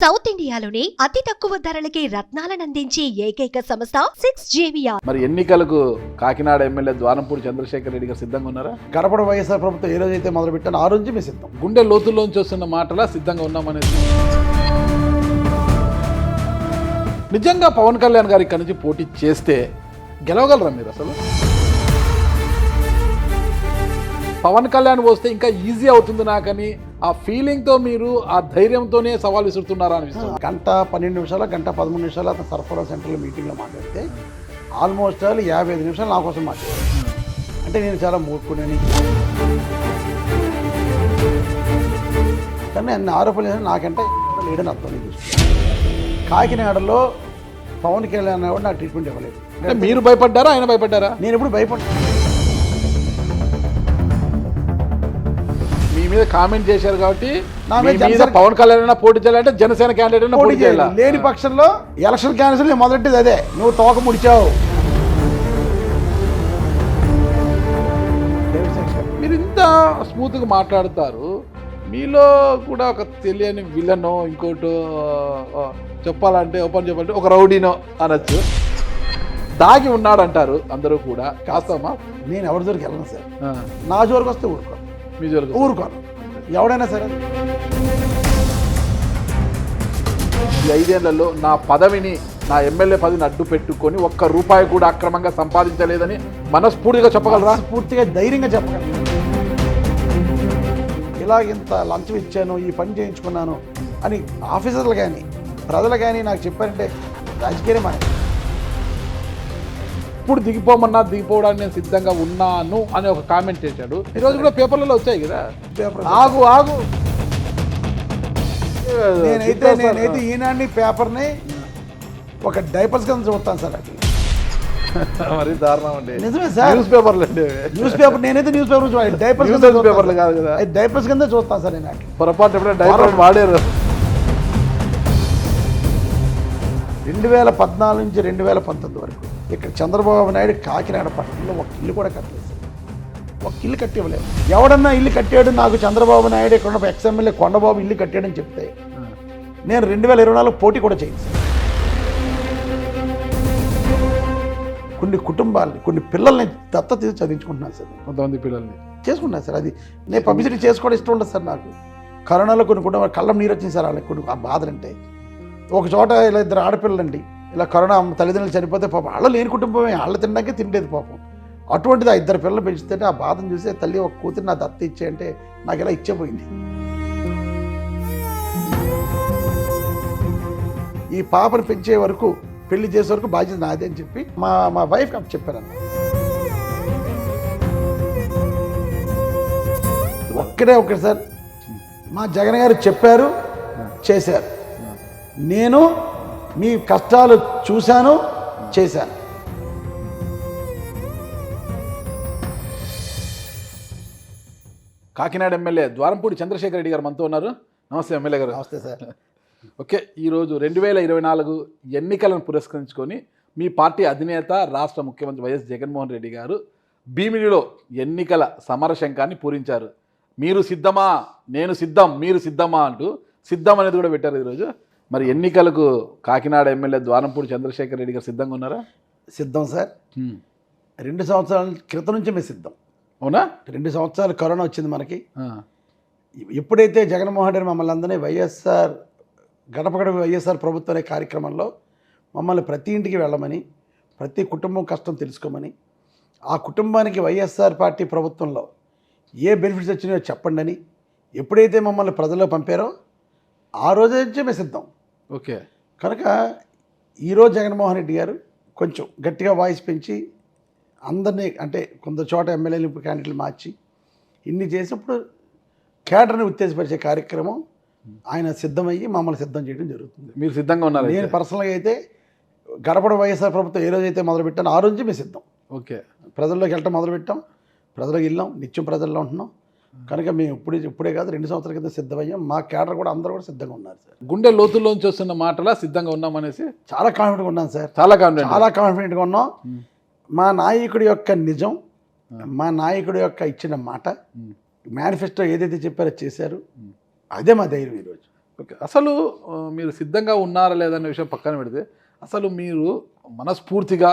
South ఇండియాలోని అతి తక్కువ ధరలకి రత్నాలనందించే ఏకైక సంస్థ 6JVR. మరి ఎన్నికలకు కాకినాడ ఎమ్మెల్యే ద్వారంపూడి చంద్రశేఖర్ రెడ్డి గారు సిద్ధంగా ఉన్నారా? గడపడ వైఎస్ఆర్ ప్రభుత్వం ఏ రోజైతే మొదలు పెట్టానో ఆ రోజు మేము సిద్ధం. గుండె లోతుల్లోంచి వస్తున్న మాటలా సిద్ధంగా ఉన్నామనేది. నిజంగా పవన్ కళ్యాణ్ గారు ఇక్కడి నుంచి పోటీ చేస్తే గెలవగలరా మీరు? అసలు పవన్ కళ్యాణ్ వస్తే ఇంకా ఈజీ అవుతుంది నాకని ఆ ఫీలింగ్తో మీరు ఆ ధైర్యంతోనే సవాల్ విసురుతున్నారా అనిపిస్తుంది. గంట 12 నిమిషాలు, గంట 13 నిమిషాలు అతను సరఫరా సెంటర్లో మీటింగ్లో మాట్లాడితే ఆల్మోస్ట్ 55 నిమిషాలు నా కోసం మాట్లాడారు. అంటే నేను చాలా మూర్ఖుడని, కానీ అన్ని ఆరోపణలు చేసిన నాకంటే లేడని అర్థం చూసుకున్నాను. కాకినాడలో పవన్ కళ్యాణ్ కూడా నాకు ట్రీట్మెంట్ ఇవ్వలేదు. అంటే మీరు భయపడ్డారా, ఆయన భయపడ్డారా? నేను ఎప్పుడు భయపడ్డా. మీ మీద కామెంట్ చేశారు కాబట్టి నా మీ మీద పవన్ కళ్యాణ్ పోటీ చేయాలంటే జనసేన క్యాండిడేట్ పోటీ చేయాలి. లేని పక్షంలో ఎలక్షన్ క్యాన్సిల్ మొదటిది అదే, నువ్వు తోక ముడిచావు. మీరు ఇంత స్మూత్గా మాట్లాడతారు, మీలో కూడా ఒక తెలియని విలనో ఇంకోటో చెప్పాలంటే ఓపెన్ చెప్పాలంటే ఒక రౌడీనో అనొచ్చు దాగి ఉన్నాడంటారు అందరూ కూడా. కాస్తమా? నేను ఎవరి జోలికి వెళ్ళను సార్. నా జోలికి వస్తే ఊరుకోను, మీ జోలికి ఊరుకోను. ఎవడైనా సరే ఈ 5 ఏళ్లలో నా పదవిని, నా ఎమ్మెల్యే పదవిని అడ్డు పెట్టుకొని ఒక్క రూపాయి కూడా అక్రమంగా సంపాదించలేదని మనస్ఫూర్తిగా చెప్పగలరా? పూర్తిగా ధైర్యంగా చెప్పగలను. ఇలా ఇంత లంచం ఇచ్చాను, ఈ పని చేయించుకున్నాను అని ఆఫీసర్లు కానీ ప్రజలు కానీ నాకు చెప్పారంటే రాజకీయమే మన. ఇప్పుడు దిగిపోమన్నా దిగిపోవడానికి నేను సిద్ధంగా ఉన్నాను అని ఒక కామెంట్ చేశాడు. ఈరోజు కూడా పేపర్లలో వచ్చాయి కదా, ఆగు ఆగు. నేనైతే ఈనాడిని పేపర్ని ఒక డైపర్స్ కింద చూస్తాను సార్. అట్లా మరి దారుణం అండి. నిజమే సార్. న్యూస్ పేపర్లు అండి, న్యూస్ పేపర్. నేనైతే న్యూస్ పేపర్ చూడాలి, డైపర్స్ పేపర్లు కాదు కదా, డైపర్స్ కింద చూస్తాను సార్. నేను అట్లా పొరపాటు ఎప్పుడైనా డైపర్ వాడారు. 2014 నుంచి 2019 వరకు ఇక్కడ చంద్రబాబు నాయుడు కాకినాడ పట్టణంలో ఒక ఇల్లు కూడా కట్టలేదు. ఒక ఇల్లు కట్టి ఇవ్వలేదు. ఎవడన్నా ఇల్లు కట్టాడు నాకు చంద్రబాబు నాయుడు ఇక్కడ ఎక్స్ఎమ్మెల్యే కొండబాబు ఇల్లు కట్టాడని చెప్తే నేను 2024 పోటీ కూడా చేయను సార్. కొన్ని కుటుంబాలని, కొన్ని పిల్లల్ని దత్తత తీసి చదివించుకుంటున్నాను సార్. కొంతమంది పిల్లల్ని చేసుకుంటున్నాను సార్. అది నేను పబ్లిసిటీ చేసుకోవడం ఇష్టం ఉండదు సార్ నాకు. కరోనాలో కొన్ని కుటుంబాలు కళ్ళం నీరు వచ్చింది సార్. వాళ్ళకి కొన్ని ఆ బాధలంటే ఒక చోట ఇలా 2 ఆడపిల్లలండి ఇలా కరోనా తల్లిదండ్రులు చనిపోతే పాపం వాళ్ళ లేని కుటుంబమే, వాళ్ళు తినడానికే తినలేదు పాపం. అటువంటిది ఆ 2 పిల్లలు పెంచితే ఆ బాధను చూసే తల్లి ఒక కూతురు నా దత్త ఇచ్చే అంటే నాకు ఇలా ఇచ్చేపోయింది. ఈ పాపను పెంచే వరకు, పెళ్లి చేసే వరకు బాధ్యత నాదే అని చెప్పి మా వైఫ్ అప్పుడు చెప్పారన్న. ఒక్కటే సార్, మా జగన్ గారు చెప్పారు, చేశారు. నేను మీ కష్టాలు చూశాను, చేశాను. కాకినాడ ఎమ్మెల్యే ద్వారంపూడి చంద్రశేఖర్ రెడ్డి గారు మనతో ఉన్నారు. నమస్తే ఎమ్మెల్యే గారు. నమస్తే సార్. ఓకే, ఈరోజు 2024 ఎన్నికలను పురస్కరించుకొని మీ పార్టీ అధినేత రాష్ట్ర ముఖ్యమంత్రి వైఎస్ జగన్మోహన్ రెడ్డి గారు భీమినిలో ఎన్నికల సమరశంఖాన్ని పూరించారు. మీరు సిద్ధమా, నేను సిద్ధం, మీరు సిద్ధమా అంటూ సిద్ధం అనేది కూడా పెట్టారు ఈరోజు. మరి ఎన్నికలకు కాకినాడ ఎమ్మెల్యే ద్వారంపూడి చంద్రశేఖర్ రెడ్డి గారు సిద్ధంగా ఉన్నారా? సిద్ధం సార్. 2 సంవత్సరాల క్రితం నుంచి మేము సిద్ధం. అవునా? 2 సంవత్సరాలు కరోనా వచ్చింది మనకి. ఎప్పుడైతే జగన్మోహన్ రెడ్డి మమ్మల్ని అందరినీ వైఎస్ఆర్ గడప గడప వైఎస్ఆర్ ప్రభుత్వం అనే కార్యక్రమంలో మమ్మల్ని ప్రతి ఇంటికి వెళ్ళమని, ప్రతి కుటుంబం కష్టం తెలుసుకోమని, ఆ కుటుంబానికి వైఎస్ఆర్ పార్టీ ప్రభుత్వంలో ఏ బెనిఫిట్స్ వచ్చినాయో చెప్పండి అని ఎప్పుడైతే మమ్మల్ని ప్రజల్లో పంపారో ఆ రోజు నుంచే మేము సిద్ధం. ఓకే. కనుక ఈరోజు జగన్మోహన్ రెడ్డి గారు కొంచెం గట్టిగా వాయిస్ పెంచి అందరినీ, అంటే కొంత చోట ఎమ్మెల్యేలు క్యాండిడేట్లు మార్చి ఇన్ని చేసినప్పుడు కేడర్ని ఉత్తేజపరిచే కార్యక్రమం ఆయన సిద్ధమయ్యి మమ్మల్ని సిద్ధం చేయడం జరుగుతుంది. మీరు సిద్ధంగా ఉన్నారు? నేను పర్సనల్గా అయితే గడపడ వైఎస్ఆర్ ప్రభుత్వం ఏ రోజైతే మొదలుపెట్టానో ఆ రోజు మేము సిద్ధం. ఓకే. ప్రజల్లోకి వెళ్ళటం మొదలుపెట్టాం, ప్రజలకు వెళ్ళాం, నిత్యం ప్రజల్లో ఉంటున్నాం. కనుక మేము ఇప్పుడే కాదు 2 సంవత్సరాల క్రితం సిద్ధమయ్యాం. మా కేడర్ కూడా అందరూ కూడా సిద్ధంగా ఉన్నారు సార్. గుండె లోతుల్లోంచి వస్తున్న మాటలా సిద్ధంగా ఉన్నామనేసి చాలా కాన్ఫిడెంట్గా ఉన్నాను సార్. చాలా కాన్ఫిడెంట్గా ఉన్నాం. మా నాయకుడి యొక్క నిజం, మా నాయకుడి యొక్క ఇచ్చిన మాట, మేనిఫెస్టో ఏదైతే చెప్పారో చేశారు, అదే మా ధైర్యం ఈరోజు. ఓకే. అసలు మీరు సిద్ధంగా ఉన్నారా లేదన్న విషయం పక్కన పెడితే అసలు మీరు మనస్ఫూర్తిగా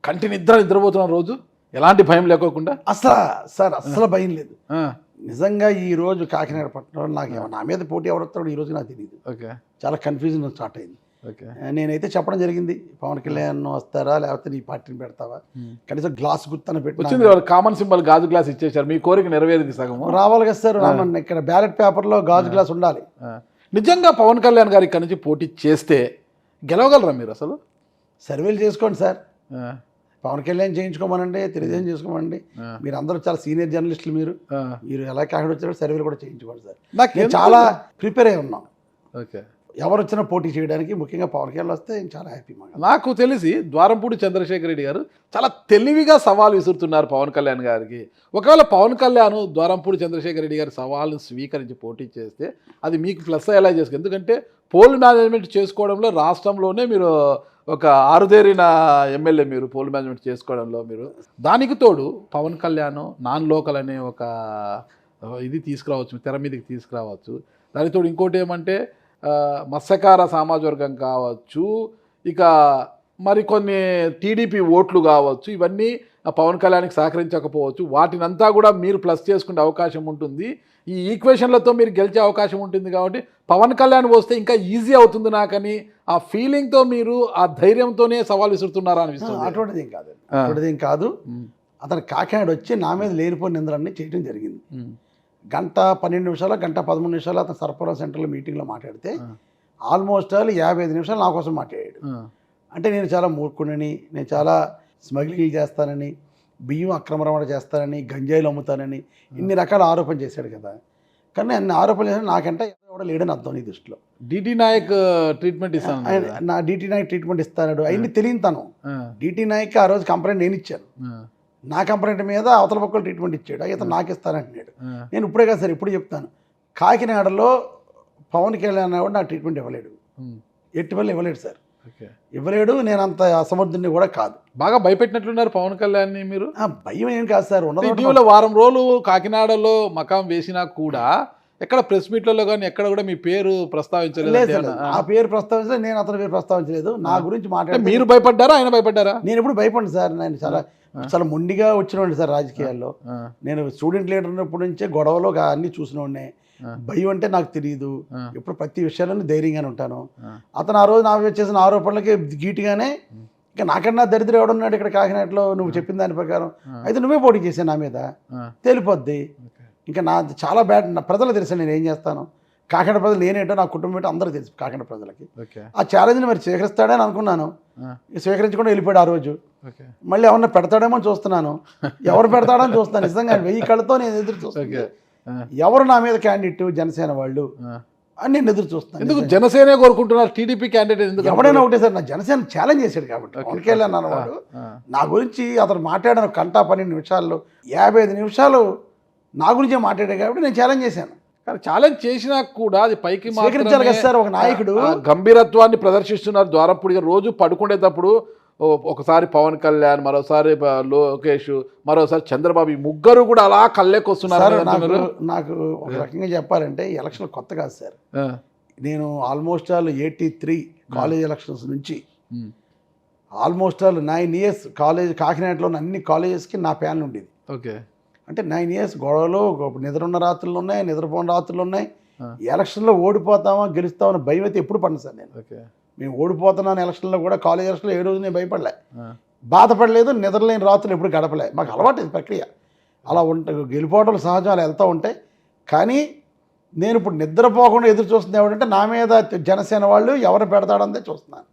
కంటి నిద్రపోతున్న రోజు ఎలాంటి భయం లేకోకుండా? అసలు భయం లేదు. ఆ, నిజంగా ఈ రోజు కాకినాడ పట్టణంలో నాకు నా మీద పోటీ ఎవడొస్తాడో ఈ రోజు నాకు తెలియదు. ఓకే చాలా కన్ఫ్యూజన్ స్టార్ట్ అయింది. ఓకే. నేనైతే చెప్పడం జరిగింది, పవన్ కళ్యాణ్ వస్తారా లేకపోతే నీ పార్టీని పెడతావా, కనీసం గ్లాస్ గుర్తన వచ్చింది. పెట్టి కామన్ సింబల్ గాజు గ్లాస్ ఇచ్చేసారు, మీ కోరిక నెరవేరింది సగము. రావాలి కదా సార్. రామన్న ఇక్కడ బ్యాలెట్ పేపర్లో గాజు గ్లాస్ ఉండాలి. నిజంగా పవన్ కళ్యాణ్ గారు ఇక్కడ నుంచి పోటీ చేస్తే గెలవగలరా మీరు అసలు? సర్వేలు చేసుకోండి సార్. ఆ, పవన్ కళ్యాణ్ చేయించుకోమనండి, తెలుగుదేశం చేసుకోమనండి. మీరు అందరూ చాలా సీనియర్ జర్నలిస్టులు. మీరు ఎలా కాకినాడ వచ్చారో సర్వేలు కూడా చేయించుకోండి సార్. నేను చాలా ప్రిపేర్ అయి ఉన్నాం. ఓకే. ఎవరు వచ్చినా పోటీ చేయడానికి, ముఖ్యంగా పవన్ కళ్యాణ్ వస్తే నేను చాలా హ్యాపీ. నాకు తెలిసి ద్వారంపూడి చంద్రశేఖర్ రెడ్డి గారు చాలా తెలివిగా సవాల్ విసురుతున్నారు పవన్ కళ్యాణ్ గారికి. ఒకవేళ పవన్ కళ్యాణ్ ద్వారంపూడి చంద్రశేఖర్ రెడ్డి గారి సవాల్ను స్వీకరించి పోటీ చేస్తే అది మీకు ప్లస్ ఎలా చేసుకో, ఎందుకంటే పోల్ మేనేజ్మెంట్ చేసుకోవడంలో రాష్ట్రంలోనే మీరు ఒక ఆరుదేరిన ఎమ్మెల్యే, మీరు పోల్ మేనేజ్మెంట్ చేసుకోవడంలో మీరు. దానికి తోడు పవన్ కళ్యాణ్ నాన్ లోకల్ అనే ఒక ఇది తీసుకురావచ్చు, తెర మీదకి తీసుకురావచ్చు. దానికి తోడు ఇంకోటి ఏమంటే మత్స్యకార సామాజిక వర్గం కావచ్చు, ఇక మరికొన్ని టీడీపీ ఓట్లు కావచ్చు, ఇవన్నీ పవన్ కళ్యాణ్కి సహకరించకపోవచ్చు. వాటినంతా కూడా మీరు ప్లస్ చేసుకునే అవకాశం ఉంటుంది. ఈ ఈక్వేషన్లతో మీరు గెలిచే అవకాశం ఉంటుంది. కాబట్టి పవన్ కళ్యాణ్ వస్తే ఇంకా ఈజీ అవుతుంది నాకని ఆ ఫీలింగ్తో మీరు ఆ ధైర్యంతోనే సవాల్ విసురుతున్నారా అనిపిస్తుంది. అటువంటిదేం కాదు. అతను కాకినాడ వచ్చి నా మీద లేనిపోయిన నిందలన్నీ చేయడం జరిగింది. గంట 12 నిమిషాలు, గంట 13 నిమిషాలు అతను సర్పవరం సెంటర్లో మీటింగ్లో మాట్లాడితే ఆల్మోస్ట్ 55 నిమిషాలు నా కోసం మాట్లాడాడు. అంటే నేను చాలా మూర్ఖుడిని, నేను చాలా స్మగ్లింగ్ చేస్తానని, బియ్యం అక్రమ రవాణా చేస్తానని, గంజాయిలు అమ్ముతానని ఇన్ని రకాల ఆరోపణ చేశాడు కదా. కానీ అన్ని ఆరోపణలు చేసిన నాకంటే ఎవడో లేడని అర్థం నీ దృష్టిలో. డిటి నాయక్ ట్రీట్మెంట్ ఇస్తాను, నా డిటి నాయక్ ట్రీట్మెంట్ ఇస్తాడు అవన్నీ తెలియని తను. డిటి నాయక్ ఆ రోజు కంప్లైంట్ నేను ఇచ్చాను. నా కంప్లైంట్ మీద అవతల పక్కల ట్రీట్మెంట్ ఇచ్చాడు. ఇతను నాకు ఇస్తానంటున్నాడు. నేను ఇప్పుడే కదా సార్, ఇప్పుడు చెప్తాను, కాకినాడలో పవన్ కళ్యాణ్ కూడా నాకు ట్రీట్మెంట్ ఇవ్వలేడు. ఎట్టి వల్ల ఇవ్వలేడు సార్, ఇవ్వలేడు. నేను అంత అసమర్థుని కూడా కాదు. బాగా భయపెట్టినట్లున్నారు పవన్ కళ్యాణ్ మీరు. భయం ఏం కాదు సార్. ఇటీవల వారం రోజులు కాకినాడలో మకాం వేసినా కూడా ఎక్కడ ప్రెస్ మీట్లలో కానీ ఎక్కడ కూడా మీ పేరు ప్రస్తావించలేదు. ఆ పేరు ప్రస్తావించలేదు, నేను అతని పేరు ప్రస్తావించలేదు. నా గురించి మాట్లాడి మీరు భయపడ్డారా, ఆయన భయపడ్డారా? నేను ఎప్పుడు భయపడ్ను సార్. నేను చాలా మొండిగా వచ్చినోండి సార్ రాజకీయాల్లో. నేను స్టూడెంట్ లీడర్ ఉన్నప్పటి నుంచే గొడవలో అన్నీ చూసినోడినే. భయం అంటే నాకు తెలియదు. ఎప్పుడు ప్రతి విషయాలను ధైర్యంగానే ఉంటాను. అతను ఆ రోజు నా మీద చేసిన ఆరోపణలకి గీటుగానే ఇంకా నాకన్నా దరిద్రం ఎవడున్నాడు ఇక్కడ కాకినాడలో, నువ్వు చెప్పిన దాని ప్రకారం అయితే నువ్వే పోటీ చేశాను నా మీద, తేలిపోద్ది. ఇంకా నా చాలా బ్యాడ్. నా ప్రజలు తెలుసు నేను ఏం చేస్తాను. కాకినాడ ప్రజలు నేనేంటో, నా కుటుంబం ఏంటో అందరూ తెలుసు కాకినాడ ప్రజలకి. ఆ ఛాలెంజ్ని మరి స్వీకరిస్తాడని అనుకున్నాను. స్వీకరించకుండా వెళ్ళిపోయాడు ఆ రోజు. మళ్ళీ ఎవరన్నా పెడతాడేమో చూస్తున్నాను, ఎవరు పెడతాడని చూస్తాను. నిజంగా 1000 కళ్ళతో నేను ఎదురు చూస్తాను. ఎవరు నా మీద క్యాండిడేట్, జనసేన వాళ్ళు అని నేను ఎదురు చూస్తాను. ఎందుకు జనసేన కోరుకుంటున్నారు, టీడీపీ క్యాండిడేట్ ఎందుకు? ఎవడైనా ఒకటే సార్, నా జనసేన ఛాలెంజ్ చేశాడు కాబట్టి. పవన్ కళ్యాణ్ అన్నవాడు నా గురించి అతను మాట్లాడిన గంట 12 నిమిషాల్లో 55 నిమిషాలు నా గురించే మాట్లాడాడు కాబట్టి నేను ఛాలెంజ్ చేశాను. కానీ ఛాలెంజ్ చేసినా కూడా అది పైకి స్వీకరించాలి కదా సార్. ఒక నాయకుడు గంభీరత్వాన్ని ప్రదర్శిస్తున్నారు. ద్వారంపూడిగా రోజు పడుకునేటప్పుడు ఒకసారి పవన్ కళ్యాణ్, మరోసారి లోకేష్, మరోసారి చంద్రబాబు, ఈ ముగ్గురు కూడా అలా కళ్ళెకొస్తున్నారు. నాకు ఒక రకంగా చెప్పాలంటే ఎలక్షన్ కొత్త కాదు సార్. నేను ఆల్మోస్ట్ 83 కాలేజ్ ఎలక్షన్స్ నుంచి ఆల్మోస్ట్ 9 ఇయర్స్ కాలేజ్ కాకినాడలో అన్ని కాలేజెస్కి నా ప్యాన్ ఉండేది. ఓకే. అంటే 9 ఇయర్స్ గొడవలు, నిద్రున్న రాత్రులు ఉన్నాయి, నిద్రపోయిన రాత్రులు ఉన్నాయి. ఎలక్షన్లో ఓడిపోతామా గెలుస్తామని భయం అయితే ఎప్పుడు పడిన సార్ నేను. మేము ఓడిపోతున్నాను ఎలక్షన్లో కూడా, కాలేజ్ ఎలక్షన్లో ఏ రోజు నేను భయపడలే, బాధపడలేదు, నిద్రలేని రాత్రులు ఎప్పుడు గడపలే. మాకు అలవాటు ఇది ప్రక్రియ. అలా గెలిపోవడం సహజం, అలా వెళ్తూ ఉంటాయి. కానీ నేను ఇప్పుడు నిద్రపోకుండా ఎదురు చూస్తుంది ఎవడంటే నా మీద జనసేన వాళ్ళు ఎవరు పెడతాడంతే చూస్తున్నాను.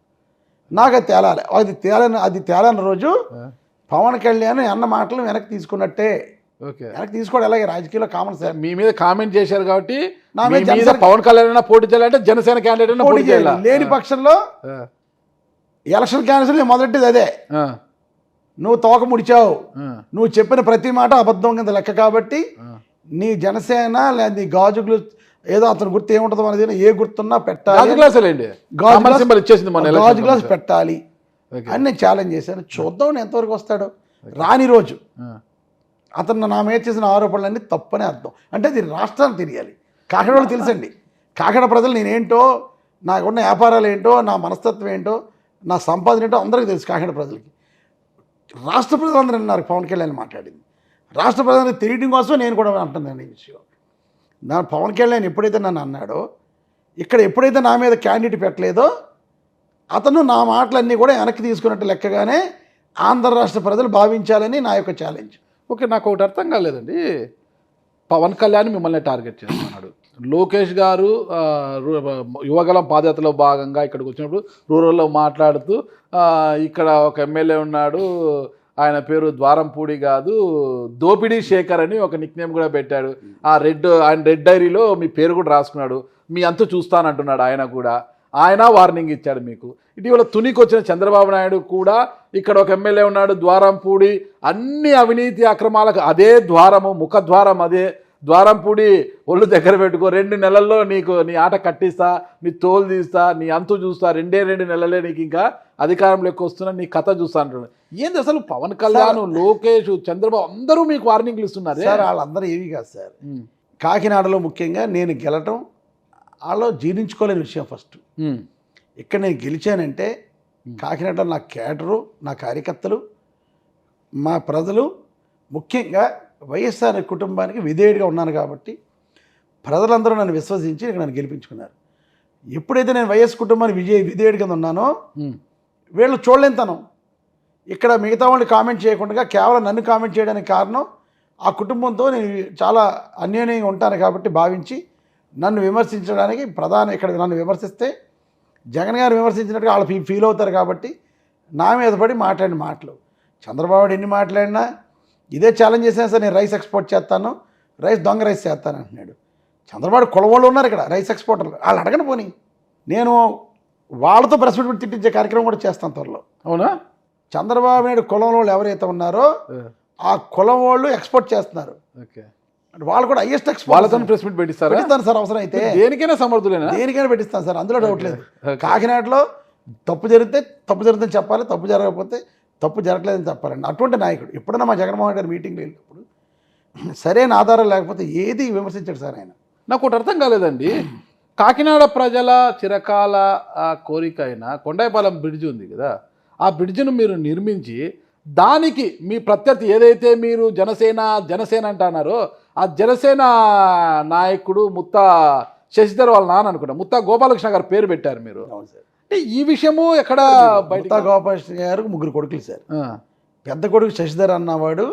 నాకు అది తేలాలి. అది తేలని రోజు పవన్ కళ్యాణ్ అన్న మాటలు వెనక్కి తీసుకున్నట్టే. వెనక్కి తీసుకోవడం ఎలాగే రాజకీయాల్లో కామన్ సార్. మీ మీద కామెంట్ చేశారు కాబట్టి నా మీద పవన్ కళ్యాణ్ పోటీ చేయాలంటే జనసేన క్యాండిడేట్ పోటీ చేయాలి. లేని పక్షంలో ఎలక్షన్ క్యాన్సిల్ మొదటిది అదే. నువ్వు తోక ముడిచావు, నువ్వు చెప్పిన ప్రతి మాట అబద్ధం కింద లెక్క. కాబట్టి నీ జనసేన లేదా నీ గాజులు ఏదో అతను గుర్తు ఏముంటుందో అనేది, ఏ గుర్తున్నా పెట్టాలి, గాజు గ్లాస్ పెట్టాలి అని నేను ఛాలెంజ్ చేశాను. చూద్దాం ఎంతవరకు వస్తాడో. రాని రోజు అతను నా మీద చేసిన ఆరోపణలన్నీ తప్పనే అర్థం. అంటే ఇది రాష్ట్రానికి తెలియాలి, కాకినాడలో తెలుసండి. కాకినాడ ప్రజలు నేనేంటో, నాకున్న వ్యాపారాలు ఏంటో, నా మనస్తత్వం ఏంటో, నా సంపాదన ఏంటో అందరికీ తెలుసు. కాకినాడ ప్రజలకి, రాష్ట్ర ప్రజలందరూ అన్నారు పవన్ కళ్యాణ్ మాట్లాడింది. రాష్ట్ర ప్రజలకు తెలియడం కోసం నేను కూడా అంటున్నాను ఈ విషయం. నా పవన్ కళ్యాణ్ ఎప్పుడైతే నన్ను అన్నాడో, ఇక్కడ ఎప్పుడైతే నా మీద క్యాండిడేట్ పెట్టలేదో, అతను నా మాటలన్నీ కూడా వెనక్కి తీసుకున్నట్టు లెక్కగానే ఆంధ్ర రాష్ట్ర ప్రజలు భావించాలని నా యొక్క ఛాలెంజ్. ఓకే, నాకు ఒకటి అర్థం కాలేదండి. పవన్ కళ్యాణ్ మిమ్మల్ని టార్గెట్ చేస్తున్నాడు. లోకేష్ గారు యువగలం పాదయాత్రలో భాగంగా ఇక్కడికి వచ్చినప్పుడు రూరల్లో మాట్లాడుతూ ఇక్కడ ఒక ఎమ్మెల్యే ఉన్నాడు, ఆయన పేరు ద్వారంపూడి కాదు దోపిడీ శేఖర్ అని ఒక నిక్నేమ్ కూడా పెట్టాడు. ఆయన రెడ్ డైరీలో మీ పేరు కూడా రాసుకున్నాడు. మీ అంతు చూస్తానంటున్నాడు ఆయన కూడా. ఆయన వార్నింగ్ ఇచ్చాడు మీకు. ఇటీవల తునికి వచ్చిన చంద్రబాబు నాయుడు కూడా ఇక్కడ ఒక ఎమ్మెల్యే ఉన్నాడు ద్వారంపూడి, అన్ని అవినీతి అక్రమాలకు అదే ద్వారము, ముఖద్వారం అదే ద్వారంపూడి, ఒళ్ళు దగ్గర పెట్టుకో, 2 నెలల్లో నీ ఆట కట్టిస్తా, నీ తోలు తీస్తా, నీ అంతు చూస్తా, 2 నెలలే నీకు ఇంకా అధికారంలోకి వస్తున్నా, నీ కథ చూస్తా అంటున్నాడు. ఏంది అసలు పవన్ కళ్యాణ్, లోకేష్, చంద్రబాబు అందరూ మీకు వార్నింగ్లు ఇస్తున్నారు సార్. వాళ్ళందరూ ఏవి కాదు సార్. కాకినాడలో ముఖ్యంగా నేను గెలటం వాళ్ళు జీర్ణించుకోలేని విషయం. ఫస్ట్ ఇక్కడ నేను గెలిచానంటే కాకినాడలో నా కేడరు, నా కార్యకర్తలు, మా ప్రజలు, ముఖ్యంగా వైఎస్ఆర్ కుటుంబానికి విధేయుడిగా ఉన్నాను కాబట్టి ప్రజలందరూ నన్ను విశ్వసించి ఇక్కడ నన్ను గెలిపించుకున్నారు. ఎప్పుడైతే నేను వైఎస్ కుటుంబానికి విధేయుడి కింద ఉన్నానో వీళ్ళు చూడలేనితనం. ఇక్కడ మిగతా వాళ్ళు కామెంట్ చేయకుండా కేవలం నన్ను కామెంట్ చేయడానికి కారణం ఆ కుటుంబంతో నేను చాలా అన్యోన్యంగా ఉంటాను కాబట్టి భావించి నన్ను విమర్శించడానికి ఇక్కడ నన్ను విమర్శిస్తే జగన్ గారు విమర్శించినట్టుగా వాళ్ళు ఫీల్ అవుతారు కాబట్టి నా మీద పడి మాట్లాడిన మాటలు. చంద్రబాబు ఎన్ని మాట్లాడినా ఇదే ఛాలెంజ్ చేసినా సార్, నేను రైస్ ఎక్స్పోర్ట్ చేస్తాను, దొంగ రైస్ చేస్తాను అంటున్నాడు. చంద్రబాబు కులవాళ్ళు ఉన్నారు ఇక్కడ రైస్ ఎక్స్పోర్టర్లు, వాళ్ళు అడగను పోనీ. నేను వాళ్ళతో ప్రెస్ మీట్ తిట్టించే కార్యక్రమం కూడా చేస్తాను త్వరలో. అవునా? చంద్రబాబు నాయుడు కులం వాళ్ళు ఎవరైతే ఉన్నారో ఆ కులం వాళ్ళు ఎక్స్పోర్ట్ చేస్తున్నారు. ఓకే, వాళ్ళు కూడా హైయెస్ట్ ఎక్స్పోర్ట్. వాళ్ళతో ప్రెస్ మీట్ పెట్టిస్తాను సార్, అవసరం అయితే దేనికైనా సమర్థులేనా? దేనికైనా పెట్టిస్తాను సార్, అందులో డౌట్ లేదు. కాకినాడలో తప్పు జరుగుతుందని చెప్పాలి, తప్పు జరగకపోతే తప్పు జరగలేదని చెప్పాలండి. అటువంటి నాయకుడు. ఎప్పుడన్నా మా జగన్మోహన్ గారి మీటింగ్లో వెళ్ళినప్పుడు సరైన ఆధారం లేకపోతే ఏది విమర్శించాడు సార్ ఆయన. నాకు ఒకటి అర్థం కాలేదండి. కాకినాడ ప్రజల చిరకాల కోరిక అయిన కొండాయిపాలెం బ్రిడ్జ్ ఉంది కదా, ఆ బ్రిడ్జ్ను మీరు నిర్మించి దానికి మీ ప్రత్యర్థి ఏదైతే మీరు జనసేన అంటున్నారో ఆ జనసేన నాయకుడు ముత్తా శశిధర్ వాళ్ళ నాన్న అనుకుంటా, ముత్తా గోపాలకృష్ణ గారు పేరు పెట్టారు మీరు. అంటే ఈ విషయము ఎక్కడ ముత్తా గోపాలకృష్ణ గారు 3 కొడుకులు సార్. పెద్ద కొడుకు శశిధర్ అన్నవాడు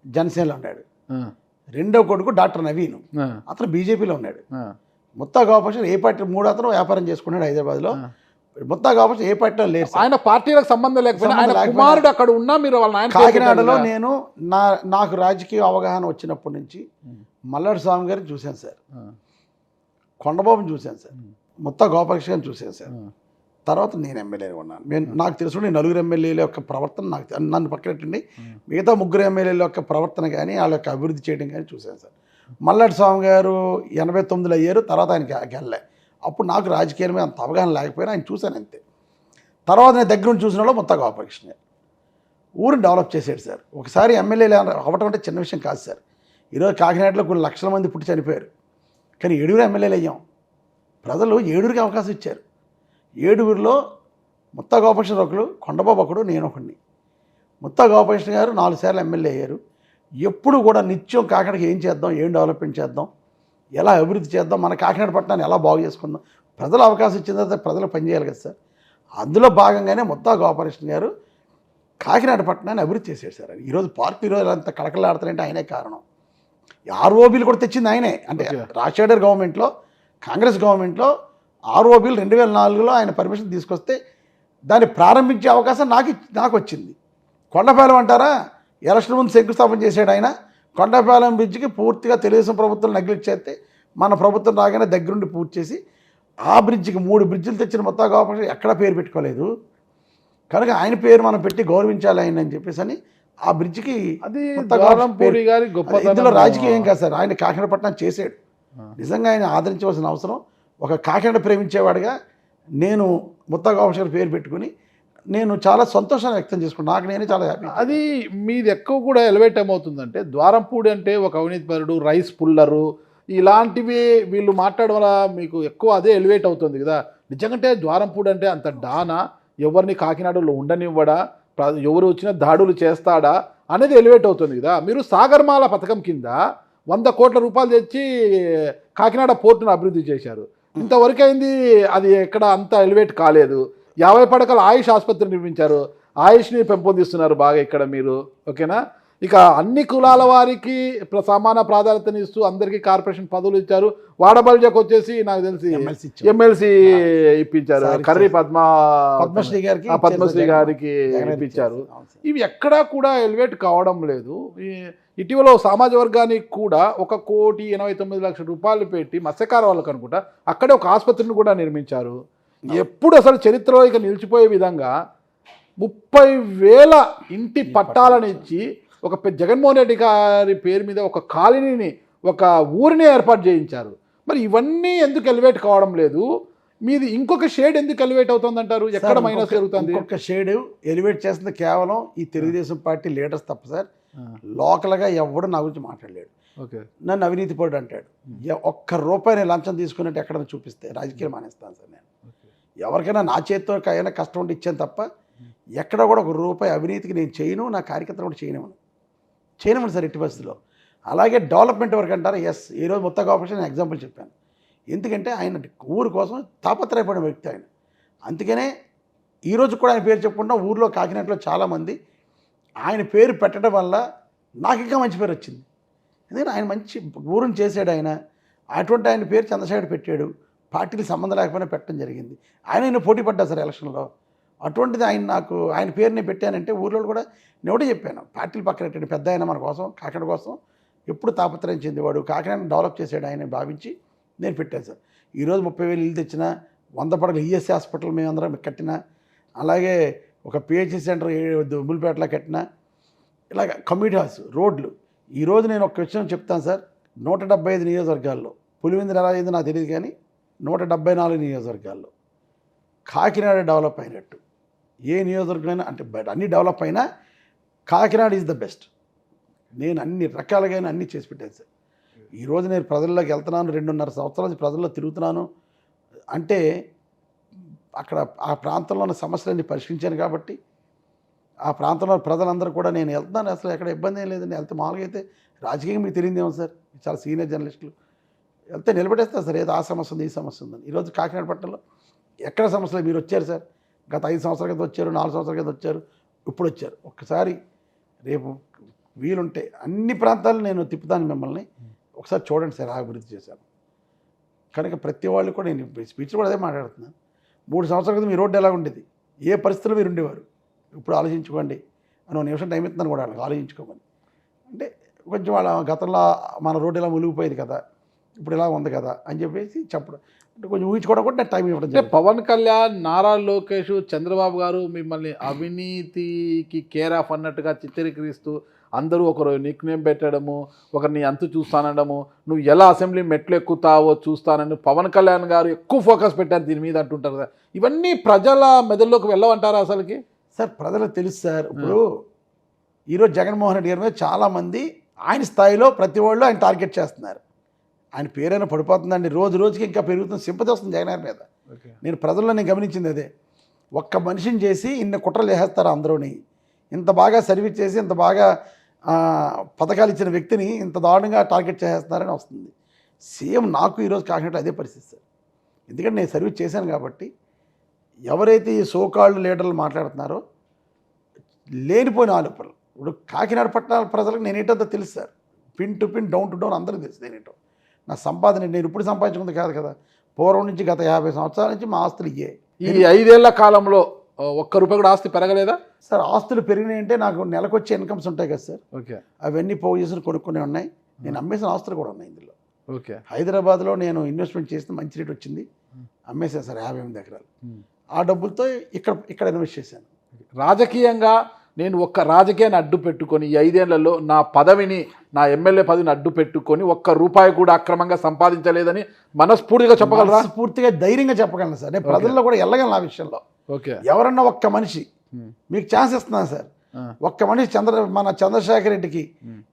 జనసేనలో ఉన్నాడు. రెండో కొడుకు డాక్టర్ నవీన్, అతను బీజేపీలో ఉన్నాడు. ముత్తా గోపాలకృష్ణ ఏ పార్టీ 3 అతను వ్యాపారం చేసుకున్నాడు హైదరాబాద్లో. ముత్తా గోపాలకృష్ణ ఏ పార్టీలో లేరు. ఆయన పార్టీలకు సంబంధం లేకపోయినా ఆయన కుమారుడు అక్కడ ఉన్నా మీరు వాళ్ళ కాకినాడలో నేను నాకు రాజకీయ అవగాహన వచ్చినప్పటి నుంచి మల్లాడి స్వామి గారిని చూశాను సార్, కొండబాబుని చూశాను సార్, ముత్తా గోపాలకృష్ణ గారిని చూశాను సార్. తర్వాత నేను ఎమ్మెల్యేగా ఉన్నాను. నాకు తెలుసు నేను 4 ఎమ్మెల్యేల యొక్క ప్రవర్తన నన్ను పక్కనట్టండి, మిగతా 3 ఎమ్మెల్యేల యొక్క ప్రవర్తన కానీ వాళ్ళ యొక్క అభివృద్ధి చేయడం కానీ చూశాను సార్. మల్లాడి స్వామి గారు 89లో అయ్యారు, తర్వాత ఆయనకి గెల్లే. అప్పుడు నాకు రాజకీయాల మీద అంత అవగాహన లేకపోయినా ఆయన చూశాను అంతే. తర్వాత నేను దగ్గర నుంచి చూసిన వాళ్ళు ముత్తా గోపాలకృష్ణ గారు ఊరిని డెవలప్ చేశాడు సార్. ఒకసారి ఎమ్మెల్యేలు అవ్వటం అంటే చిన్న విషయం కాదు సార్. ఈరోజు కాకినాడలో కొన్ని లక్షల మంది పుట్టి చనిపోయారు, కానీ 7 ఎమ్మెల్యేలు అయ్యాం. ప్రజలు 7కి అవకాశం ఇచ్చారు. 7లో ముత్తా గోపాలకృష్ణ ఒకరు, కొండబాబు ఒకడు, నేను ఒకడిని. ముత్తా గోపాలకృష్ణ గారు 4 సార్లు ఎమ్మెల్యే అయ్యారు. ఎప్పుడు కూడా నిత్యం కాకినాడకి ఏం చేద్దాం, ఏం డెవలప్మెంట్ చేద్దాం, ఎలా అభివృద్ధి చేద్దాం, మన కాకినాడ పట్టణాన్ని ఎలా బాగు చేసుకుందాం, ప్రజలు అవకాశం ఇచ్చిన తర్వాత ప్రజలు పనిచేయాలి కదా సార్. అందులో భాగంగానే ముత్తా గోపాలకృష్ణ గారు కాకినాడ పట్టణాన్ని అభివృద్ధి చేశాడు సార్. ఈరోజు పార్టీ ఈరోజు అంత కడకలాడుతారంటే ఆయనే కారణం. ఆర్ఓబీలు కూడా తెచ్చింది ఆయనే. అంటే రాజశేఖర్ గవర్నమెంట్లో, కాంగ్రెస్ గవర్నమెంట్లో ఆర్ఓబీలు 2004లో ఆయన పర్మిషన్ తీసుకొస్తే దాన్ని ప్రారంభించే అవకాశం నాకు వచ్చింది. కొండపాలెం అంటారా, ఎలక్షన్ ముందు శంకుస్థాపన చేశాడు ఆయన. కొండపాలెం బ్రిడ్జికి పూర్తిగా తెలుగుదేశం ప్రభుత్వం నెగ్లెక్ట్ చేస్తే మన ప్రభుత్వం రాగానే దగ్గరుండి పూర్తి చేసి ఆ బ్రిడ్జికి 3 బ్రిడ్జిలు తెచ్చిన ముత్తా గోపాలకృష్ణ ఎక్కడా పేరు పెట్టుకోలేదు. కనుక ఆయన పేరు మనం పెట్టి గౌరవించాలి ఆయన అని చెప్పేసి అని ఆ బ్రిడ్జికి ఇందులో రాజకీయం ఏం కాదు సార్. ఆయన కాకినాడ పట్టణం చేశాడు. నిజంగా ఆయన ఆదరించవలసిన అవసరం. ఒక కాకినాడ ప్రేమించేవాడిగా నేను ముత్తా గోపాలకృష్ణ పేరు పెట్టుకుని నేను చాలా సంతోషాన్ని వ్యక్తం చేసుకున్నాను. నాకు నేనే చాలా హ్యాపీ. అది మీది ఎక్కువ కూడా ఎలివేట్ ఏమవుతుందంటే ద్వారంపూడి అంటే ఒక అవినీతిపరుడు, రైస్ పుల్లరు, ఇలాంటివి వీళ్ళు మాట్లాడడం వల్ల మీకు ఎక్కువ అదే ఎలివేట్ అవుతుంది కదా. నిజంగా ద్వారంపూడి అంటే అంత డానా, ఎవరిని కాకినాడలో ఉండనివ్వడా, ఎవరు వచ్చినా దాడులు చేస్తాడా అనేది ఎలివేట్ అవుతుంది కదా. మీరు సాగర్మాల పథకం కింద 100 కోట్ల రూపాయలు తెచ్చి కాకినాడ పోర్టును అభివృద్ధి చేశారు. ఇంతవరకు అయింది, అది ఎక్కడ అంత ఎలివేట్ కాలేదు. 50 పడకల ఆయుష్ ఆసుపత్రి నిర్మించారు, ఆయుష్ని పెంపొందిస్తున్నారు బాగా ఇక్కడ మీరు. ఓకేనా. ఇక అన్ని కులాల వారికి సమాన ప్రాధాన్యతనిస్తూ అందరికీ కార్పొరేషన్ పదవులు ఇచ్చారు. వాడబల్జకు వచ్చేసి నాకు తెలిసి ఎమ్మెల్సీ ఇప్పించారు. కర్రీ పద్మశ్రీ గారికి ఇప్పించారు. ఇవి ఎక్కడా కూడా ఎలివేట్ కావడం లేదు. ఇటీవల సమాజ వర్గానికి కూడా 1,89,00,000 రూపాయలు పెట్టి మత్స్యకార వాళ్ళకు అనుకుంటా అక్కడే ఒక ఆసుపత్రిని కూడా నిర్మించారు. ఎప్పుడు అసలు చరిత్రలో ఇక నిలిచిపోయే విధంగా 30,000 ఇంటి పట్టాలను ఇచ్చి ఒక జగన్మోహన్ రెడ్డి గారి పేరు మీద ఒక కాలనీని, ఒక ఊరిని ఏర్పాటు చేయించారు. మరి ఇవన్నీ ఎందుకు ఎలివేట్ కావడం లేదు? మీది ఇంకొక షేడ్ ఎందుకు ఎలివేట్ అవుతుంది అంటారు? ఎక్కడ మైనస్ జరుగుతుంది? ఇంకొక షేడ్ ఎలివేట్ చేస్తుంది కేవలం ఈ తెలుగుదేశం పార్టీ లీడర్స్ తప్ప సార్. లోకల్గా ఎవడు నా గురించి మాట్లాడలేడు. ఓకే, నన్ను అవినీతి పడు అంటాడు. ₹1 నేను లంచం తీసుకున్నట్టు ఎక్కడైనా చూపిస్తే రాజకీయాలు మానేస్తాను సార్ నేను. ఎవరికైనా నా చేతితో అయినా కష్టం ఉండి ఇచ్చాను తప్ప ఎక్కడ కూడా ₹1 అవినీతికి నేను చేయను, నా కార్యకర్తలు కూడా చేయనివ్వను సార్ ఎట్టి పరిస్థితిలో. అలాగే డెవలప్మెంట్ వరకు అంటారా, ఎస్, ఈరోజు మొత్తం కాపరేషన్ నేను ఎగ్జాంపుల్ చెప్పాను. ఎందుకంటే ఆయన ఊరి కోసం తాపత్రయపడిన వ్యక్తి ఆయన. అందుకనే ఈరోజు కూడా ఆయన పేరు చెప్పుకుంటాం. ఊర్లో కాకినాడలో చాలామంది ఆయన పేరు పెట్టడం వల్ల నాకు ఇంకా మంచి పేరు వచ్చింది. ఎందుకంటే ఆయన మంచి ఊరిని చేశాడు ఆయన. అటువంటి ఆయన పేరు చంద్రశేఖర్ పెట్టాడు. పార్టీకి సంబంధం లేకపోయినా పెట్టడం జరిగింది. ఆయన పోటీ పడ్డా సార్ ఎలక్షన్లో. అటువంటిది ఆయన పేరుని పెట్టానంటే ఊర్లో కూడా నేను ఒకటే చెప్పాను, పార్టీలు పక్కన పెట్టండి, పెద్ద ఆయన మన కోసం, కాకినాడ కోసం ఎప్పుడు తాపత్రయం చెందేవాడు, కాకినాడ డెవలప్ చేసాడు ఆయన భావించి నేను పెట్టాను సార్. ఈరోజు 30,000 ఇల్లు తెచ్చిన, 100 పడకల ఈఎస్ఐ హాస్పిటల్ మేమందరం కట్టిన, అలాగే ఒక పిహెచ్సి సెంటర్ దుమ్ములపేటలో కట్టిన, ఇలాగ కమ్యూనిటీ హాల్స్, రోడ్లు. ఈరోజు నేను ఒక విషయం చెప్తాను సార్. 175 నియోజకవర్గాల్లో, పులివెందులు ఎలా అయిందో నాకు తెలియదు కానీ 174 నియోజకవర్గాల్లో కాకినాడ డెవలప్ అయినట్టు ఏ నియోజకవర్గమైనా, అంటే బయట అన్నీ డెవలప్ అయినా కాకినాడ ఈజ్ ద బెస్ట్. నేను అన్ని రకాలుగా అన్నీ చేసి పెట్టాను సార్. ఈరోజు నేను ప్రజల్లోకి వెళ్తున్నాను, 2.5 సంవత్సరాల నుంచి ప్రజల్లో తిరుగుతున్నాను. అంటే అక్కడ ఆ ప్రాంతంలో ఉన్న సమస్యలన్నీ పరిష్కరించాను కాబట్టి ఆ ప్రాంతంలో ప్రజలందరూ కూడా నేను వెళ్తున్నాను, అసలు ఎక్కడ ఇబ్బంది ఏం లేదండి. వెళ్తే మామూలుగా అయితే రాజకీయంగా మీకు తెలియదేమో సార్, చాలా సీనియర్ జర్నలిస్టులు వెళ్తే నిలబెట్టేస్తారు సార్, ఏదో ఆ సమస్య ఉంది, ఈ సమస్య ఉందని. ఈరోజు కాకినాడ పట్టణంలో ఎక్కడ సమస్యలు మీరు వచ్చారు సార్, గత 5 సంవత్సరాల క్రితం వచ్చారు, 4 సంవత్సరాల క్రితం వచ్చారు, ఇప్పుడు వచ్చారు. ఒక్కసారి రేపు వీలుంటే అన్ని ప్రాంతాలు నేను తిప్పుతాను మిమ్మల్ని, ఒకసారి చూడండి సార్, అభివృద్ధి చేశాను. కనుక ప్రతి వాళ్ళు కూడా నేను స్పీచ్లో కూడా అదే మాట్లాడుతున్నాను. 3 సంవత్సరాల క్రితం మీ రోడ్డు ఎలా ఉండేది, ఏ పరిస్థితుల్లో మీరు ఉండేవారు, ఇప్పుడు ఆలోచించుకోండి అని 1 నిమిషం టైం ఇస్తున్నాను కూడా వాళ్ళకి ఆలోచించుకోమని. అంటే కొంచెం వాళ్ళ గతంలో మన రోడ్డు ఇలా మునిగిపోయింది కదా, ఇప్పుడు ఇలా ఉంది కదా అని చెప్పేసి చెప్పడం, అంటే కొంచెం ఊహించుకోవడం కూడా టైం ఇవ్వడం. అంటే పవన్ కళ్యాణ్, నారా లోకేష్, చంద్రబాబు గారు మిమ్మల్ని అవినీతికి కేర్ ఆఫ్ అన్నట్టుగా చిత్రీకరిస్తూ అందరూ ఒకరు నిక్ నేమ్ పెట్టడము, ఒకరిని అంతు చూస్తానడము, నువ్వు ఎలా అసెంబ్లీ మెట్లు ఎక్కుతావో చూస్తానని పవన్ కళ్యాణ్ గారు ఎక్కువ ఫోకస్ పెట్టారు దీని మీద అంటుంటారు కదా. ఇవన్నీ ప్రజల మెదడులోకి వెళ్ళవంటారా అసలుకి? సార్ ప్రజలకు తెలుసు సార్. ఇప్పుడు ఈరోజు జగన్మోహన్ రెడ్డి గారి మీద చాలామంది ఆయన స్థాయిలో ప్రతి వాళ్ళు ఆయన టార్గెట్ చేస్తున్నారు. ఆయన పేరైనా పడిపోతుందండి, రోజు రోజుకి ఇంకా పెరుగుతుంది, సింపతి వస్తుంది జగన్ గారి మీద. నేను ప్రజల్లో నేను గమనించింది అదే. ఒక్క మనిషిని చేసి ఇన్ని కుట్రలు చేసేస్తారు అందరూని. ఇంత బాగా సర్వీస్ చేసి ఇంత బాగా పథకాలు ఇచ్చిన వ్యక్తిని ఇంత దారుణంగా టార్గెట్ చేసేస్తున్నారని వస్తుంది. సేమ్ నాకు ఈరోజు కాకినాడ అదే పరిస్థితి సార్. ఎందుకంటే నేను సర్వీస్ చేశాను కాబట్టి. ఎవరైతే ఈ సోకాల్డ్ లీడర్లు మాట్లాడుతున్నారో లేనిపోయిన ఆలోపనలు. ఇప్పుడు కాకినాడ పట్టణాల ప్రజలకు నేనేంటంతా తెలుసు sir, pin to pin, down to down అందరికీ తెలుసు నేనేంటో. నా సంపాదన నేను ఇప్పుడు సంపాదించుకుంది కాదు కదా, పూర్వం నుంచి గత 50 సంవత్సరాల నుంచి మా ఆస్తులు ఇయ్యే. ఈ 5 ఏళ్ల కాలంలో ₹1 కూడా ఆస్తి పెరగలేదా సార్? ఆస్తులు పెరిగినాయంటే నాకు నెలకు వచ్చే ఇన్కమ్స్ ఉంటాయి కదా సార్, ఓకే, అవన్నీ పోగు చేసుకుని కొనుక్కునే ఉన్నాయి. నేను అమ్మేసిన ఆస్తులు కూడా ఉన్నాయి ఇందులో. ఓకే, హైదరాబాద్లో నేను ఇన్వెస్ట్మెంట్ చేస్తే మంచి రేట్ వచ్చింది, అమ్మేసాను సార్ 58 ఎకరాలు. ఆ డబ్బులతో ఇక్కడ ఇన్వెస్ట్ చేశాను. రాజకీయంగా నేను ఒక్క రాజకీయాన్ని అడ్డు పెట్టుకొని ఈ 5 ఏళ్లలో నా పదవిని, నా ఎమ్మెల్యే పదవిని అడ్డు పెట్టుకొని ₹1 కూడా అక్రమంగా సంపాదించలేదని మనస్ఫూర్తిగా చెప్పగలరా? పూర్తిగా ధైర్యంగా చెప్పగలను సార్. నేను ప్రజల్లో కూడా వెళ్ళగలను ఆ విషయంలో. ఓకే, ఎవరన్నా ఒక్క మనిషి మీకు ఛాన్స్ ఇస్తున్నాను సార్, ఒక్క మనిషి మన చంద్రశేఖర్ రెడ్డికి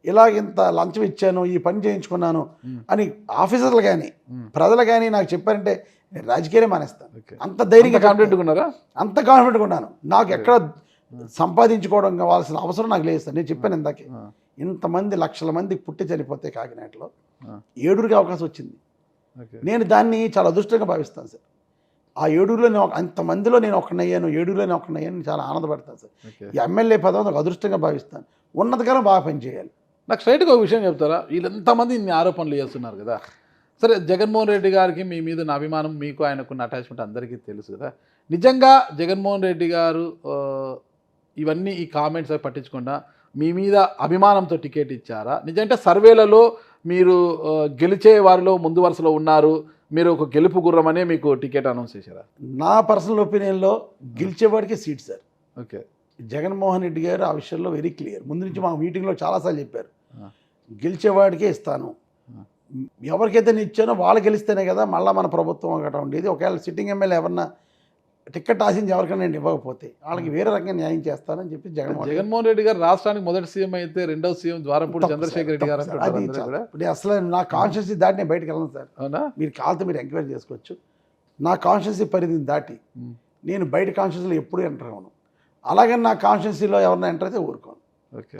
ఇలా ఇంత లంచం ఇచ్చాను, ఈ పని చేయించుకున్నాను అని ఆఫీసర్లు కానీ ప్రజలు కానీ నాకు చెప్పారంటే నేను రాజకీయాలే మానేస్తాను. అంత ధైర్యంగా కాన్ఫిడెంట్గా ఉన్నారా? అంత కాన్ఫిడెంట్గా ఉన్నాను. నాకు ఎక్కడ సంపాదించుకోవడం కావాల్సిన అవసరం నాకు లేదు సార్. నేను చెప్పాను ఇందాకే, ఇంతమంది లక్షల మంది పుట్టి చనిపోతే కాకినాడలో 7కి అవకాశం వచ్చింది. నేను దాన్ని చాలా అదృష్టంగా భావిస్తాను సార్. ఆ 7లో నేను అంతమందిలో నేను ఒకనయ్యాను, 7లో నేను ఒకనయ్యాను, చాలా ఆనందపడతాను సార్. ఈ ఎమ్మెల్యే పదం ఒక అదృష్టంగా భావిస్తాను. ఉన్నతకాలం బాగా పనిచేయాలి. నాకు స్ట్రైట్గా ఒక విషయం చెప్తారా? వీళ్ళంతమంది ఇన్ని ఆరోపణలు చేస్తున్నారు కదా, సరే జగన్మోహన్ రెడ్డి గారికి మీ మీద ఉన్న అభిమానం, మీకు ఆయనకున్న అటాచ్మెంట్ అందరికీ తెలుసు కదా. నిజంగా జగన్మోహన్ రెడ్డి గారు ఇవన్నీ ఈ కామెంట్స్ అవి పట్టించకుండా మీ మీద అభిమానంతో టికెట్ ఇచ్చారా? నిజంటే సర్వేలలో మీరు గెలిచే వారిలో ముందు వరుసలో ఉన్నారు, మీరు ఒక గెలుపు గుర్రమనే మీకు టికెట్ అనౌన్స్ చేశారా? నా పర్సనల్ ఒపీనియన్లో గెలిచేవాడికి seat sir. Okay, Jaganmohan Reddy గారు ఆ విషయంలో వెరీ క్లియర్. ముందు నుంచి మా మీటింగ్లో చాలాసార్లు చెప్పారు, గెలిచేవాడికే ఇస్తాను, ఎవరికైతే నేను ఇచ్చానో వాళ్ళు గెలిస్తేనే కదా మళ్ళీ మన ప్రభుత్వం ఒకట ఉండేది. ఒకవేళ సిట్టింగ్ ఎమ్మెల్యే ఎవరన్నా టికెట్ ఆశించి ఎవరికైనా నేను ఇవ్వకపోతే వాళ్ళకి వేరే రకంగా న్యాయం చేస్తానని చెప్పి జగన్మోహన్ రెడ్డి గారు రాష్ట్రానికి మొదటి సీఎం అయితే రెండవ సీఎం ద్వారంపూడి చంద్రశేఖర్ రెడ్డి గారు అది అసలు నా కాన్షియస్ని దాటి నేను బయటకు వెళ్ళను సార్. అవునా? మీరు కాల్తో మీరు ఎంక్వైరీ చేసుకోవచ్చు. నా కాన్షియస్సీ పరిధిని దాటి నేను బయట కాన్షియస్లో ఎప్పుడు ఎంటర్ అవ్వను. అలాగని నా కాన్షియస్సీలో ఎవరైనా ఎంటర్ అయితే ఊరుకోను.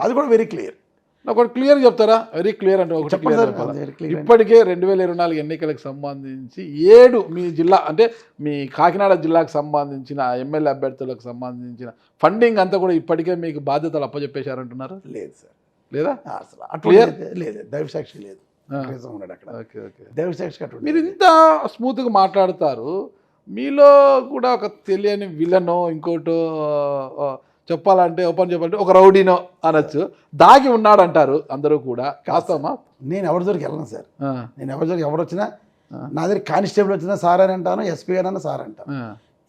అది కూడా వెరీ క్లియర్. నాకు ఒకటి క్లియర్గా చెప్తారా? వెరీ క్లియర్ అంటే ఒకటి క్లియర్. ఇప్పటికే 2024 ఎన్నికలకు సంబంధించి 7 మీ జిల్లా అంటే మీ కాకినాడ జిల్లాకు సంబంధించిన ఎమ్మెల్యే అభ్యర్థులకు సంబంధించిన ఫండింగ్ అంతా కూడా ఇప్పటికే మీకు బాధ్యతలు అప్పచెప్పేశారంటున్నారు. లేదు సార్. లేదా? అసలు అట్లా లేదు, దైవసాక్షి లేదు. ఓకే ఓకే, దైవసాక్షి అట్లా. మీరు ఇంత స్మూత్గా మాట్లాడతారు, మీలో కూడా ఒక తెలియని విలనో ఇంకోటో చెప్పాలంటే ఓపెన్ చెప్పాలంటే ఒక రౌడీనో అనొచ్చు దాగి ఉన్నాడు అంటారు అందరూ కూడా. కాస్తమా? నేను ఎవరి దగ్గరికి వెళ్ళను సార్. నేను ఎవరి దగ్గర ఎవరు వచ్చినా నా దగ్గర కానిస్టేబుల్ వచ్చినా సార్ అని అంటాను, ఎస్పీ గారు అన్న సార్ అంటాను,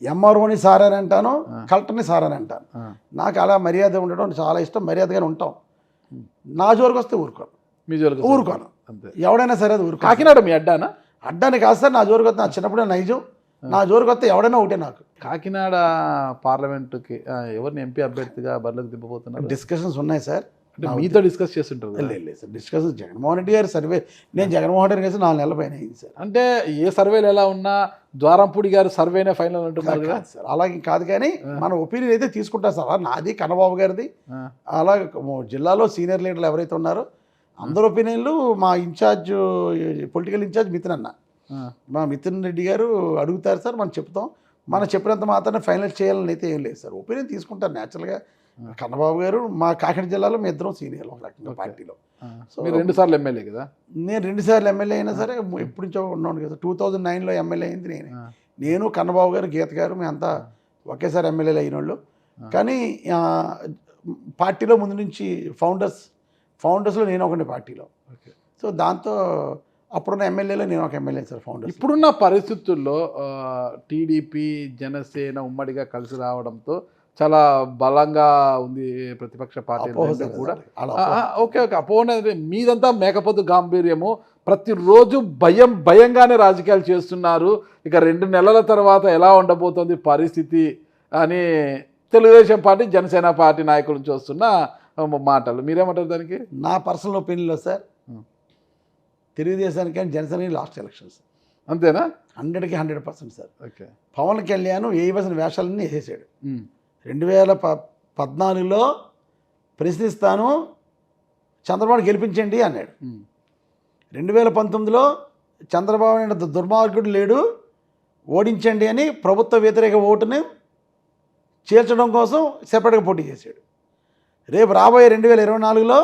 ఎంఆర్ఓని సార్ అని అంటాను, కలెక్టర్ని సార్ అని అంటాను. నాకు అలా మర్యాద ఉండడం చాలా ఇష్టం, మర్యాదగానే ఉంటాం. నా జోలికి వస్తే ఊరుకోను. మీ జోలికి ఊరుకోను. ఎవడైనా సరే అది ఊరుకో. కాకినాడ మీ అడ్డానా? అడ్డాని కాదు సార్. నా జోలికి వస్తే నా చిన్నప్పుడే నైజం, నా జోలికి వస్తే ఎవడైనా ఒకటే. నాకు కాకినాడ పార్లమెంటుకి ఎవరిని ఎంపీ అభ్యర్థిగా బరిలోకి దింపబోతున్నారు? డిస్కషన్స్ ఉన్నాయి సార్. అంటే మీతో డిస్కస్ చేస్తుంటారు? లేదు సార్, డిస్కషన్స్ జగన్మోహన్ రెడ్డి గారి సర్వే. నేను జగన్మోహన్ రెడ్డి గారి 4 నెలల పైన అయింది సార్. అంటే ఏ సర్వేలు ఎలా ఉన్నా ద్వారంపూడి గారు సర్వేనే ఫైనల్ అంటున్నారు కదా సార్. అలాగే కాదు కానీ మన ఒపీనియన్ అయితే తీసుకుంటారు సార్. నాది, కన్నబాబు గారిది, అలాగే జిల్లాలో సీనియర్ లీడర్లు ఎవరైతే ఉన్నారో అందరు ఒపీనియన్లు. మా ఇన్ఛార్జ్ పొలిటికల్ ఇన్ఛార్జ్ మిథున్ అన్న, మా మిథున్ రెడ్డి గారు అడుగుతారు సార్, మనం చెప్తాం. మనం చెప్పినంత మాత్రమే ఫైనల్ చేయాలని అయితే ఏం లేదు సార్. ఒపీనియన్ తీసుకుంటారు న్యాచురల్గా. కన్నబాబు గారు మా కాకినాడ జిల్లాలో మీ ఇద్దరం సీనియర్ ఒక రకంగా పార్టీలో. సో 2 సార్లు ఎమ్మెల్యే కదా? నేను 2 సార్లు ఎమ్మెల్యే అయినా సరే ఎప్పటి నుంచో ఉన్నాను కదా. 2009లో ఎమ్మెల్యే అయింది నేను కన్నబాబు గారు, గీత గారు, మేమంతా ఒకేసారి ఎమ్మెల్యేలు అయిన వాళ్ళు. కానీ పార్టీలో ముందు నుంచి ఫౌండర్స్లో నేను ఒకటి పార్టీలో. సో దాంతో అప్పుడున్న ఎమ్మెల్యేలో నేను ఒక ఎమ్మెల్యే సార్ ఫౌండర్. ఇప్పుడున్న పరిస్థితుల్లో టీడీపీ జనసేన ఉమ్మడిగా కలిసి రావడంతో చాలా బలంగా ఉంది ప్రతిపక్ష పార్టీ కూడా. ఓకే ఓకే, అపోహ మీదంతా మేకపోతు గాంభీర్యము, ప్రతిరోజు భయంగానే రాజకీయాలు చేస్తున్నారు. ఇక 2 నెలల తర్వాత ఎలా ఉండబోతుంది పరిస్థితి అని తెలుగుదేశం పార్టీ, జనసేన పార్టీ నాయకుల నుంచి వస్తున్న మాటలు. మీరేమంటారు దానికి? నా పర్సనల్ ఒపీనియన్లో సార్, తెలుగుదేశానికి కానీ జనసేనకి లాస్ట్ ఎలక్షన్స్. అంతేనా? 100కి 100% సార్. ఓకే. పవన్ కళ్యాణ్ వేయవలసిన వేషాలన్నీ వేసేసాడు. 2014లో ప్రశ్నిస్తాను, చంద్రబాబు గెలిపించండి అన్నాడు. 2019లో చంద్రబాబు నాయుడు దుర్మార్గుడు లేడు, ఓడించండి అని ప్రభుత్వ వ్యతిరేక ఓటుని చేర్చడం కోసం సెపరేట్గా పోటీ చేశాడు. రేపు రాబోయే 2024లో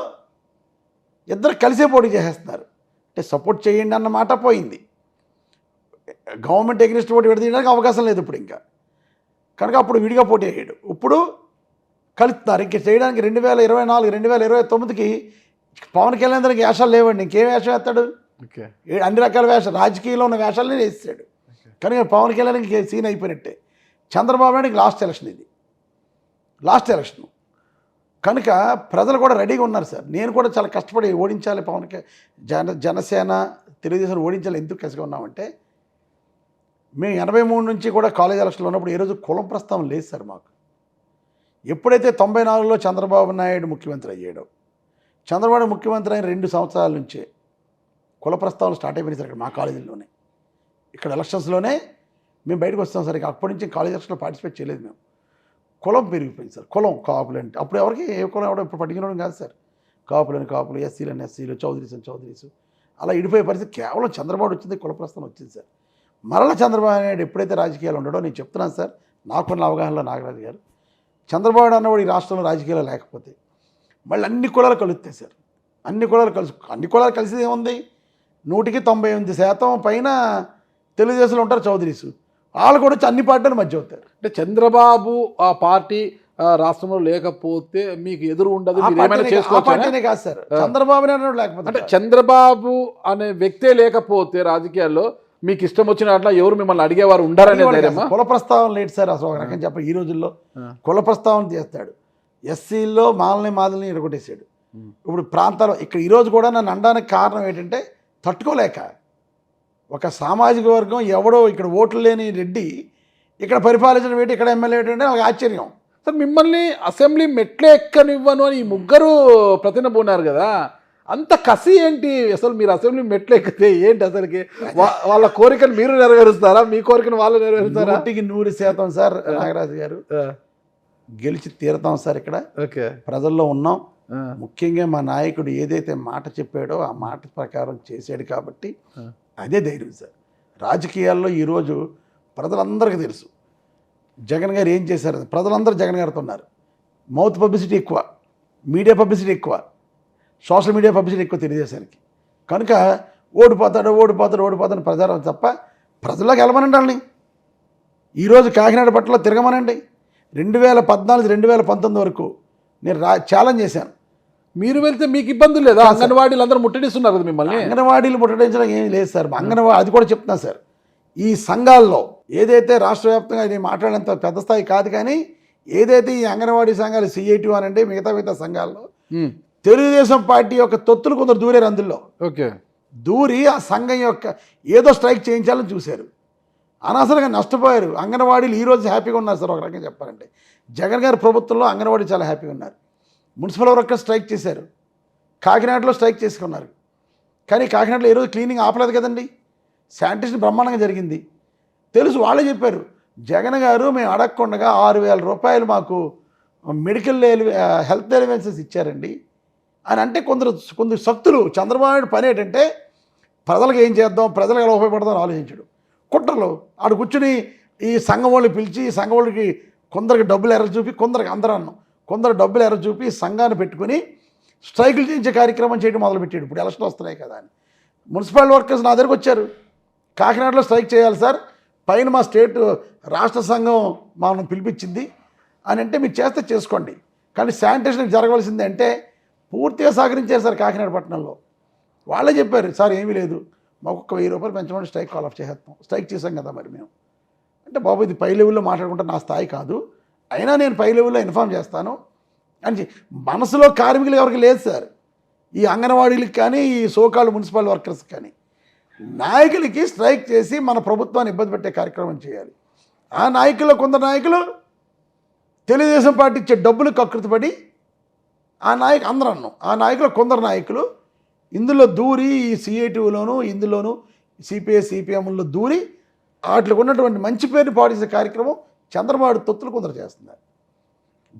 ఇద్దరు కలిసే పోటీ చేసేస్తున్నారు. అంటే సపోర్ట్ చేయండి అన్న మాట పోయింది. గవర్నమెంట్ ఎగ్నెస్ట్ పోటీ విడదీయడానికి అవకాశం లేదు ఇప్పుడు ఇంకా. కనుక అప్పుడు విడిగా పోటీ అయ్యాడు. ఇప్పుడు కలుస్తున్నారు. ఇంక చేయడానికి 2024, 2029కి పవన్ కళ్యాణ్ దానికి వేషాలు లేవండి. ఇంకేం వేషం వేస్తాడు? అన్ని రకాల వేషాలు, రాజకీయంలో ఉన్న వేషాలని వేస్తాడు. కనుక పవన్ కళ్యాణ్కి సీన్ అయిపోయినట్టే. చంద్రబాబు నాయుడుకి లాస్ట్ ఎలక్షన్ ఇది, లాస్ట్ ఎలక్షన్. కనుక ప్రజలు కూడా రెడీగా ఉన్నారు సార్. నేను కూడా చాలా కష్టపడి ఓడించాలి పవన్కి, జనసేన తెలుగుదేశం ఓడించాలి. ఎందుకు కసిగా ఉన్నామంటే, మేము 83 నుంచి కూడా కాలేజ్ ఎలక్షన్లో ఉన్నప్పుడు ఏ రోజు కులం ప్రస్తావన లేదు సార్ మాకు. ఎప్పుడైతే 94లో చంద్రబాబు నాయుడు ముఖ్యమంత్రి అయ్యాడో, చంద్రబాబు ముఖ్యమంత్రి అయిన 2 సంవత్సరాల నుంచే కుల ప్రస్తావనలు స్టార్ట్ అయిపోయినాయి సార్ ఇక్కడ మా కాలేజీలోనే. ఇక్కడ ఎలక్షన్స్లోనే మేము బయటకు వస్తాం సార్. ఇక అప్పటి నుంచి కాలేజ్ ఎలక్షన్లో పార్టిసిపేట్ చేయలేదు మేము. కులం పెరిగిపోయింది సార్. కులం కాపులు అంటే అప్పుడు ఎవరికి ఏ కులం ఎవడో ఇప్పుడు పట్టించుకోవడం కాదు సార్. కాపులని కాపులు, ఎస్సీలని ఎస్సీలు, చౌదరీస్ అని చౌదరీస్, అలా ఇడిపోయే పరిస్థితి కేవలం చంద్రబాబు వచ్చింది, కుల ప్రస్తావన వచ్చింది సార్. మరలా చంద్రబాబు నాయుడు ఎప్పుడైతే రాజకీయాలు ఉండడో నేను చెప్తున్నాను సార్, నాకున్న అవగాహనలో నాగరాజు గారు, చంద్రబాబు అన్నవాడు ఈ రాష్ట్రంలో రాజకీయాలు లేకపోతే మళ్ళీ అన్ని కులాలు కలుస్తాయి సార్. అన్ని కులాలు కలిసి ఏముంది, 99% పైన తెలుగుదేశంలో ఉంటారు చౌదరీస్. వాళ్ళు కూడా వచ్చి అన్ని పార్టీల మధ్య అవుతారు. అంటే చంద్రబాబు ఆ పార్టీ రాష్ట్రంలో లేకపోతే మీకు ఎదురు ఉండదు, మీరు ఏమైనా చేసుకోవచ్చు కాదు సార్. చంద్రబాబు నాయుడు లేకపోతే అంటే చంద్రబాబు అనే వ్యక్తే లేకపోతే రాజకీయాల్లో మీకు ఇష్టం వచ్చిన అట్లా ఎవరు మిమ్మల్ని అడిగేవారు ఉండరనే కుల ప్రస్తావన లేదు సార్. అసలు ఒక రకం చెప్ప ఈ రోజుల్లో కుల ప్రస్తావన చేస్తాడు. ఎస్సీల్లో మాదిల్ని ఎడగొట్టేసాడు. ఇప్పుడు ప్రాంతాలు ఇక్కడ ఈరోజు కూడా నన్ను అనడానికి కారణం ఏంటంటే తట్టుకోలేక ఒక సామాజిక వర్గం ఎవడో ఇక్కడ ఓట్లు లేని రెడ్డి ఇక్కడ పరిపాలించడం ఏంటి, ఇక్కడ ఎమ్మెల్యే ఏంటంటే ఒక ఆశ్చర్యం సార్. మిమ్మల్ని అసెంబ్లీ మెట్లే ఎక్కనివ్వను అని ఈ ముగ్గురు ప్రతినబూనారు కదా, అంత కసి ఏంటి అసలు? మీరు అసెంబ్లీ మెట్లు ఎక్కితే ఏంటి అసలుకి? వాళ్ళ కోరికను మీరు నెరవేరుస్తారా, మీ కోరికను వాళ్ళు నెరవేరుస్తారా? 100% సార్. నాగరాజు గారు గెలిచి తీరతాం సార్. ఇక్కడ ప్రజల్లో ఉన్నాం. ముఖ్యంగా మా నాయకుడు ఏదైతే మాట చెప్పాడో ఆ మాట ప్రకారం చేశాడు కాబట్టి అదే ధైర్యం సార్. రాజకీయాల్లో ఈరోజు ప్రజలందరికీ తెలుసు జగన్ గారు ఏం చేశారు. ప్రజలందరూ జగన్ గారితో ఉన్నారు. మౌత్ పబ్లిసిటీ ఎక్కువ, మీడియా పబ్లిసిటీ ఎక్కువ, సోషల్ మీడియా పబ్లిసిటీ ఎక్కువ తెలుగుదేశానికి. కనుక ఓడిపోతాడు ప్రచారం తప్ప ప్రజల్లోకి వెళ్ళమనండి వాళ్ళని. ఈరోజు కాకినాడ పట్టణంలో తిరగమనండి. 2014-2019 వరకు నేను ఛాలెంజ్ చేశాను. మీరు వెళ్తే మీకు ఇబ్బందులు లేదా? అంగన్వాడీలు అందరూ ముట్టడిస్తున్నారు కదా మిమ్మల్ని. అంగన్వాడీలు ముట్టడించడం ఏమీ లేదు సార్. అది కూడా చెప్తున్నాను సార్. ఈ సంఘాల్లో ఏదైతే రాష్ట్ర వ్యాప్తంగా ఇది మాట్లాడేంత పెద్ద స్థాయి కాదు, కానీ ఏదైతే ఈ అంగన్వాడీ సంఘాలు CIT అనండి మిగతా సంఘాల్లో తెలుగుదేశం పార్టీ యొక్క తొత్తులు కొందరు దూరారు. అందులో దూరి ఆ సంఘం యొక్క ఏదో స్ట్రైక్ చేయించాలని చూశారు. అనవసరంగా నష్టపోయారు. అంగన్వాడీలు ఈరోజు హ్యాపీగా ఉన్నారు సార్. ఒక రకంగా చెప్పాలంటే జగన్ గారి ప్రభుత్వంలో అంగన్వాడీ చాలా హ్యాపీగా ఉన్నారు. మున్సిపల్ వర్కర్స్ స్ట్రైక్ చేశారు. కాకినాడలో స్ట్రైక్ చేసుకున్నారు. కానీ కాకినాడలో ఈరోజు క్లీనింగ్ ఆపలేదు కదండి. శానిటేషన్ బ్రహ్మాండంగా జరిగింది. తెలుసు, వాళ్ళే చెప్పారు. జగన్ గారు మేము అడగకుండా 6,000 రూపాయలు మాకు మెడికల్ హెల్త్ అలవెన్సెస్ ఇచ్చారండి అని అంటే కొందరు శక్తులు చంద్రబాబు నాయుడు పని ఏంటంటే ప్రజలకు ఏం చేద్దాం, ప్రజలకు ఎలా ఉపయోగపడదాం అని ఆలోచించాడు. కుట్రలో ఆడు కూర్చుని ఈ సంఘం వాళ్ళు పిలిచి ఈ సంఘం వాళ్ళకి కొందరికి డబ్బులు ఎర్ర చూపి కొందరు డబ్బులు ఎర్ర చూపి సంఘాన్ని పెట్టుకుని స్ట్రైకులు చేయించే కార్యక్రమం చేయడం మొదలుపెట్టాడు. ఇప్పుడు ఎలక్షన్ వస్తున్నాయి కదా అని మున్సిపల్ వర్కర్స్ నా దగ్గరకు వచ్చారు. కాకినాడలో స్ట్రైక్ చేయాలి సార్, పైన మా రాష్ట్ర సంఘం మనం పిలిపించింది అని అంటే మీరు చేస్తే చేసుకోండి, కానీ శానిటేషన్ జరగవలసింది అంటే పూర్తిగా సహకరించారు సార్. కాకినాడ పట్టణంలో వాళ్ళే చెప్పారు, సార్ ఏమీ లేదు మాకు 1,000 రూపాయలు పెంచమని స్ట్రైక్ కాల్ ఆఫ్ చేసేస్తాం. స్ట్రైక్ చేసాం కదా మరి మేము అంటే, బాబు ఇది పై లెవెల్లో మాట్లాడుకుంటే నా స్థాయి కాదు, అయినా నేను పై లెవెల్లో ఇన్ఫార్మ్ చేస్తాను అని మనసులో కార్మికులు ఎవరికి లేదు సార్. ఈ అంగన్వాడీలకు కానీ ఈ సోకాళ్ళు మున్సిపల్ వర్కర్స్ కానీ నాయకులకి స్ట్రైక్ చేసి మన ప్రభుత్వాన్ని ఇబ్బంది పెట్టే కార్యక్రమం చేయాలి. ఆ నాయకుల్లో కొందరు నాయకులు తెలుగుదేశం పార్టీ ఇచ్చే డబ్బులు కకృతిపడి ఆ నాయకులు కొందరు నాయకులు ఇందులో దూరి ఈ CITలోను ఇందులోను CPI CPMలో దూరి వాటికి ఉన్నటువంటి మంచి పేరుని పాటించే కార్యక్రమం చంద్రబాబు తొత్తులు కొందరు చేస్తున్నారు.